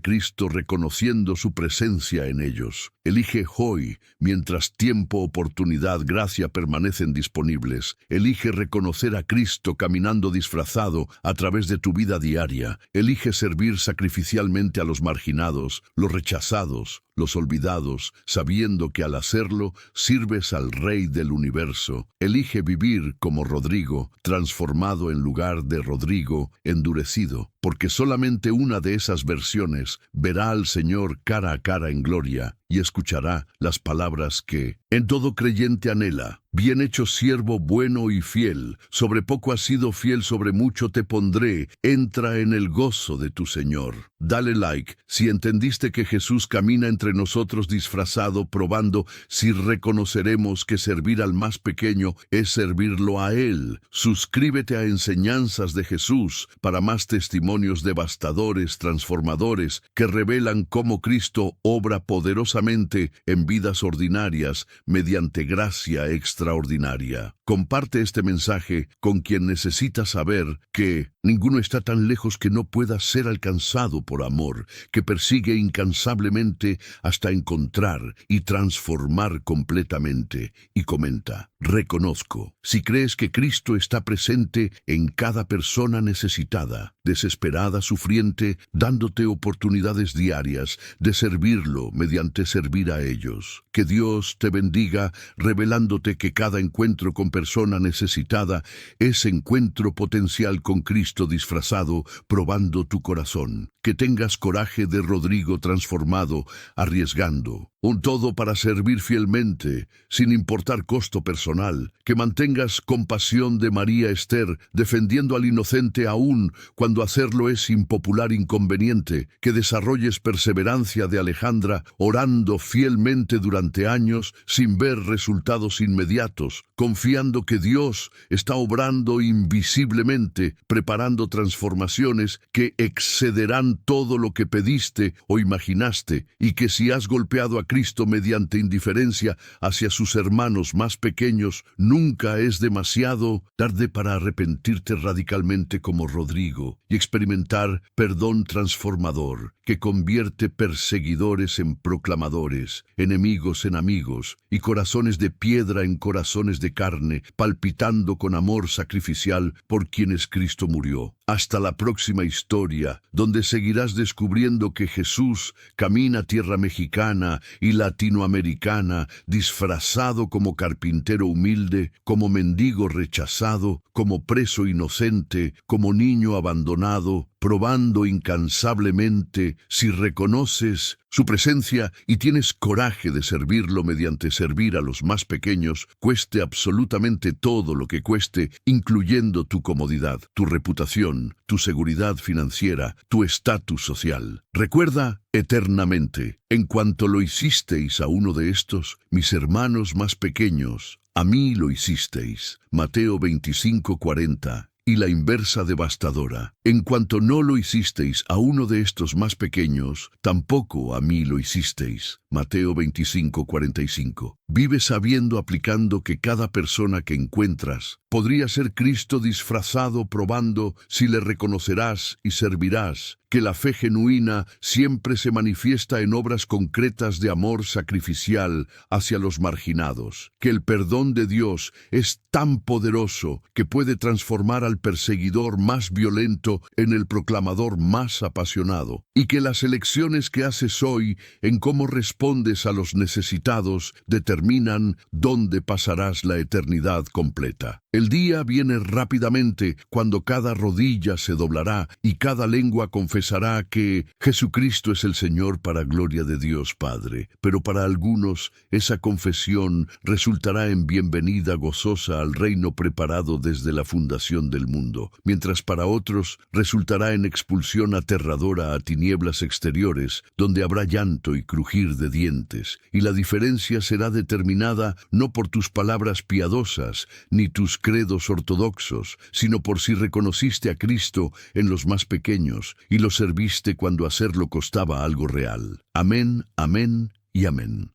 Cristo reconociendo su presencia en ellos. Elige hoy, mientras tiempo, oportunidad, gracia permanecen disponibles. Elige reconocer a Cristo caminando disfrazado a través de tu vida diaria. Elige servir sacrificialmente a los marginados, los rechazados, los olvidados, sabiendo que al hacerlo sirves al Rey del universo. Elige vivir como Rodrigo, transformado en lugar de Rodrigo, endurecido, porque solamente una de esas versiones verá al Señor cara a cara en gloria y escuchará las palabras que en todo creyente anhela. Bien hecho, siervo bueno y fiel, sobre poco has sido fiel, sobre mucho te pondré, entra en el gozo de tu Señor. Dale like si entendiste que Jesús camina entre nosotros disfrazado, probando si reconoceremos que servir al más pequeño es servirlo a Él. Suscríbete a Enseñanzas de Jesús para más testimonios devastadores, transformadores, que revelan cómo Cristo obra poderosamente en vidas ordinarias mediante gracia extraordinaria. Comparte este mensaje con quien necesita saber que ninguno está tan lejos que no pueda ser alcanzado por amor, que persigue incansablemente hasta encontrar y transformar completamente. Y comenta: reconozco. Si crees que Cristo está presente en cada persona necesitada, desesperada, sufriente, dándote oportunidades diarias de servirlo mediante servir a ellos. Que Dios te bendiga, revelándote que cada encuentro con persona necesitada es encuentro potencial con Cristo disfrazado, probando tu corazón. Que tengas coraje de Rodrigo transformado, arriesgando un todo para servir fielmente, sin importar costo personal. Que mantengas compasión de María Esther, defendiendo al inocente aún cuando hacerlo es impopular, inconveniente. Que desarrolles perseverancia de Alejandra, orando fielmente durante años sin ver resultados inmediatos, confiando que Dios está obrando invisiblemente, preparando transformaciones que excederán todo lo que pediste o imaginaste, y que si has golpeado a Cristo mediante indiferencia hacia sus hermanos más pequeños, nunca es demasiado tarde para arrepentirte radicalmente como Rodrigo y experimentar perdón transformador que convierte perseguidores en proclamadores, enemigos en amigos y corazones de piedra en corazones de carne, palpitando con amor sacrificial por quienes Cristo murió. Hasta la próxima historia, donde seguirás descubriendo que Jesús camina tierra mexicana y latinoamericana, disfrazado como carpintero humilde, como mendigo rechazado, como preso inocente, como niño abandonado, probando incansablemente. Si reconoces su presencia y tienes coraje de servirlo mediante servir a los más pequeños, cueste absolutamente todo lo que cueste, incluyendo tu comodidad, tu reputación, tu seguridad financiera, tu estatus social. Recuerda eternamente: en cuanto lo hicisteis a uno de estos, mis hermanos más pequeños, a mí lo hicisteis. Mateo 25:40. Y la inversa devastadora: en cuanto no lo hicisteis a uno de estos más pequeños, tampoco a mí lo hicisteis. Mateo 25:45. Vive sabiendo, aplicando que cada persona que encuentras podría ser Cristo disfrazado, probando si le reconocerás y servirás. Que la fe genuina siempre se manifiesta en obras concretas de amor sacrificial hacia los marginados. Que el perdón de Dios es tan poderoso que puede transformar al perseguidor más violento en el proclamador más apasionado. Y que las elecciones que haces hoy en cómo respondes a los necesitados determinan dónde pasarás la eternidad completa. El día viene rápidamente cuando cada rodilla se doblará y cada lengua confesará que Jesucristo es el Señor, para gloria de Dios Padre. Pero para algunos esa confesión resultará en bienvenida gozosa al reino preparado desde la fundación del mundo, mientras para otros resultará en expulsión aterradora a tinieblas exteriores, donde habrá llanto y crujir de dientes. Y la diferencia será determinada no por tus palabras piadosas ni tus credos ortodoxos, sino por si reconociste a Cristo en los más pequeños y lo serviste cuando hacerlo costaba algo real. Amén, amén y amén.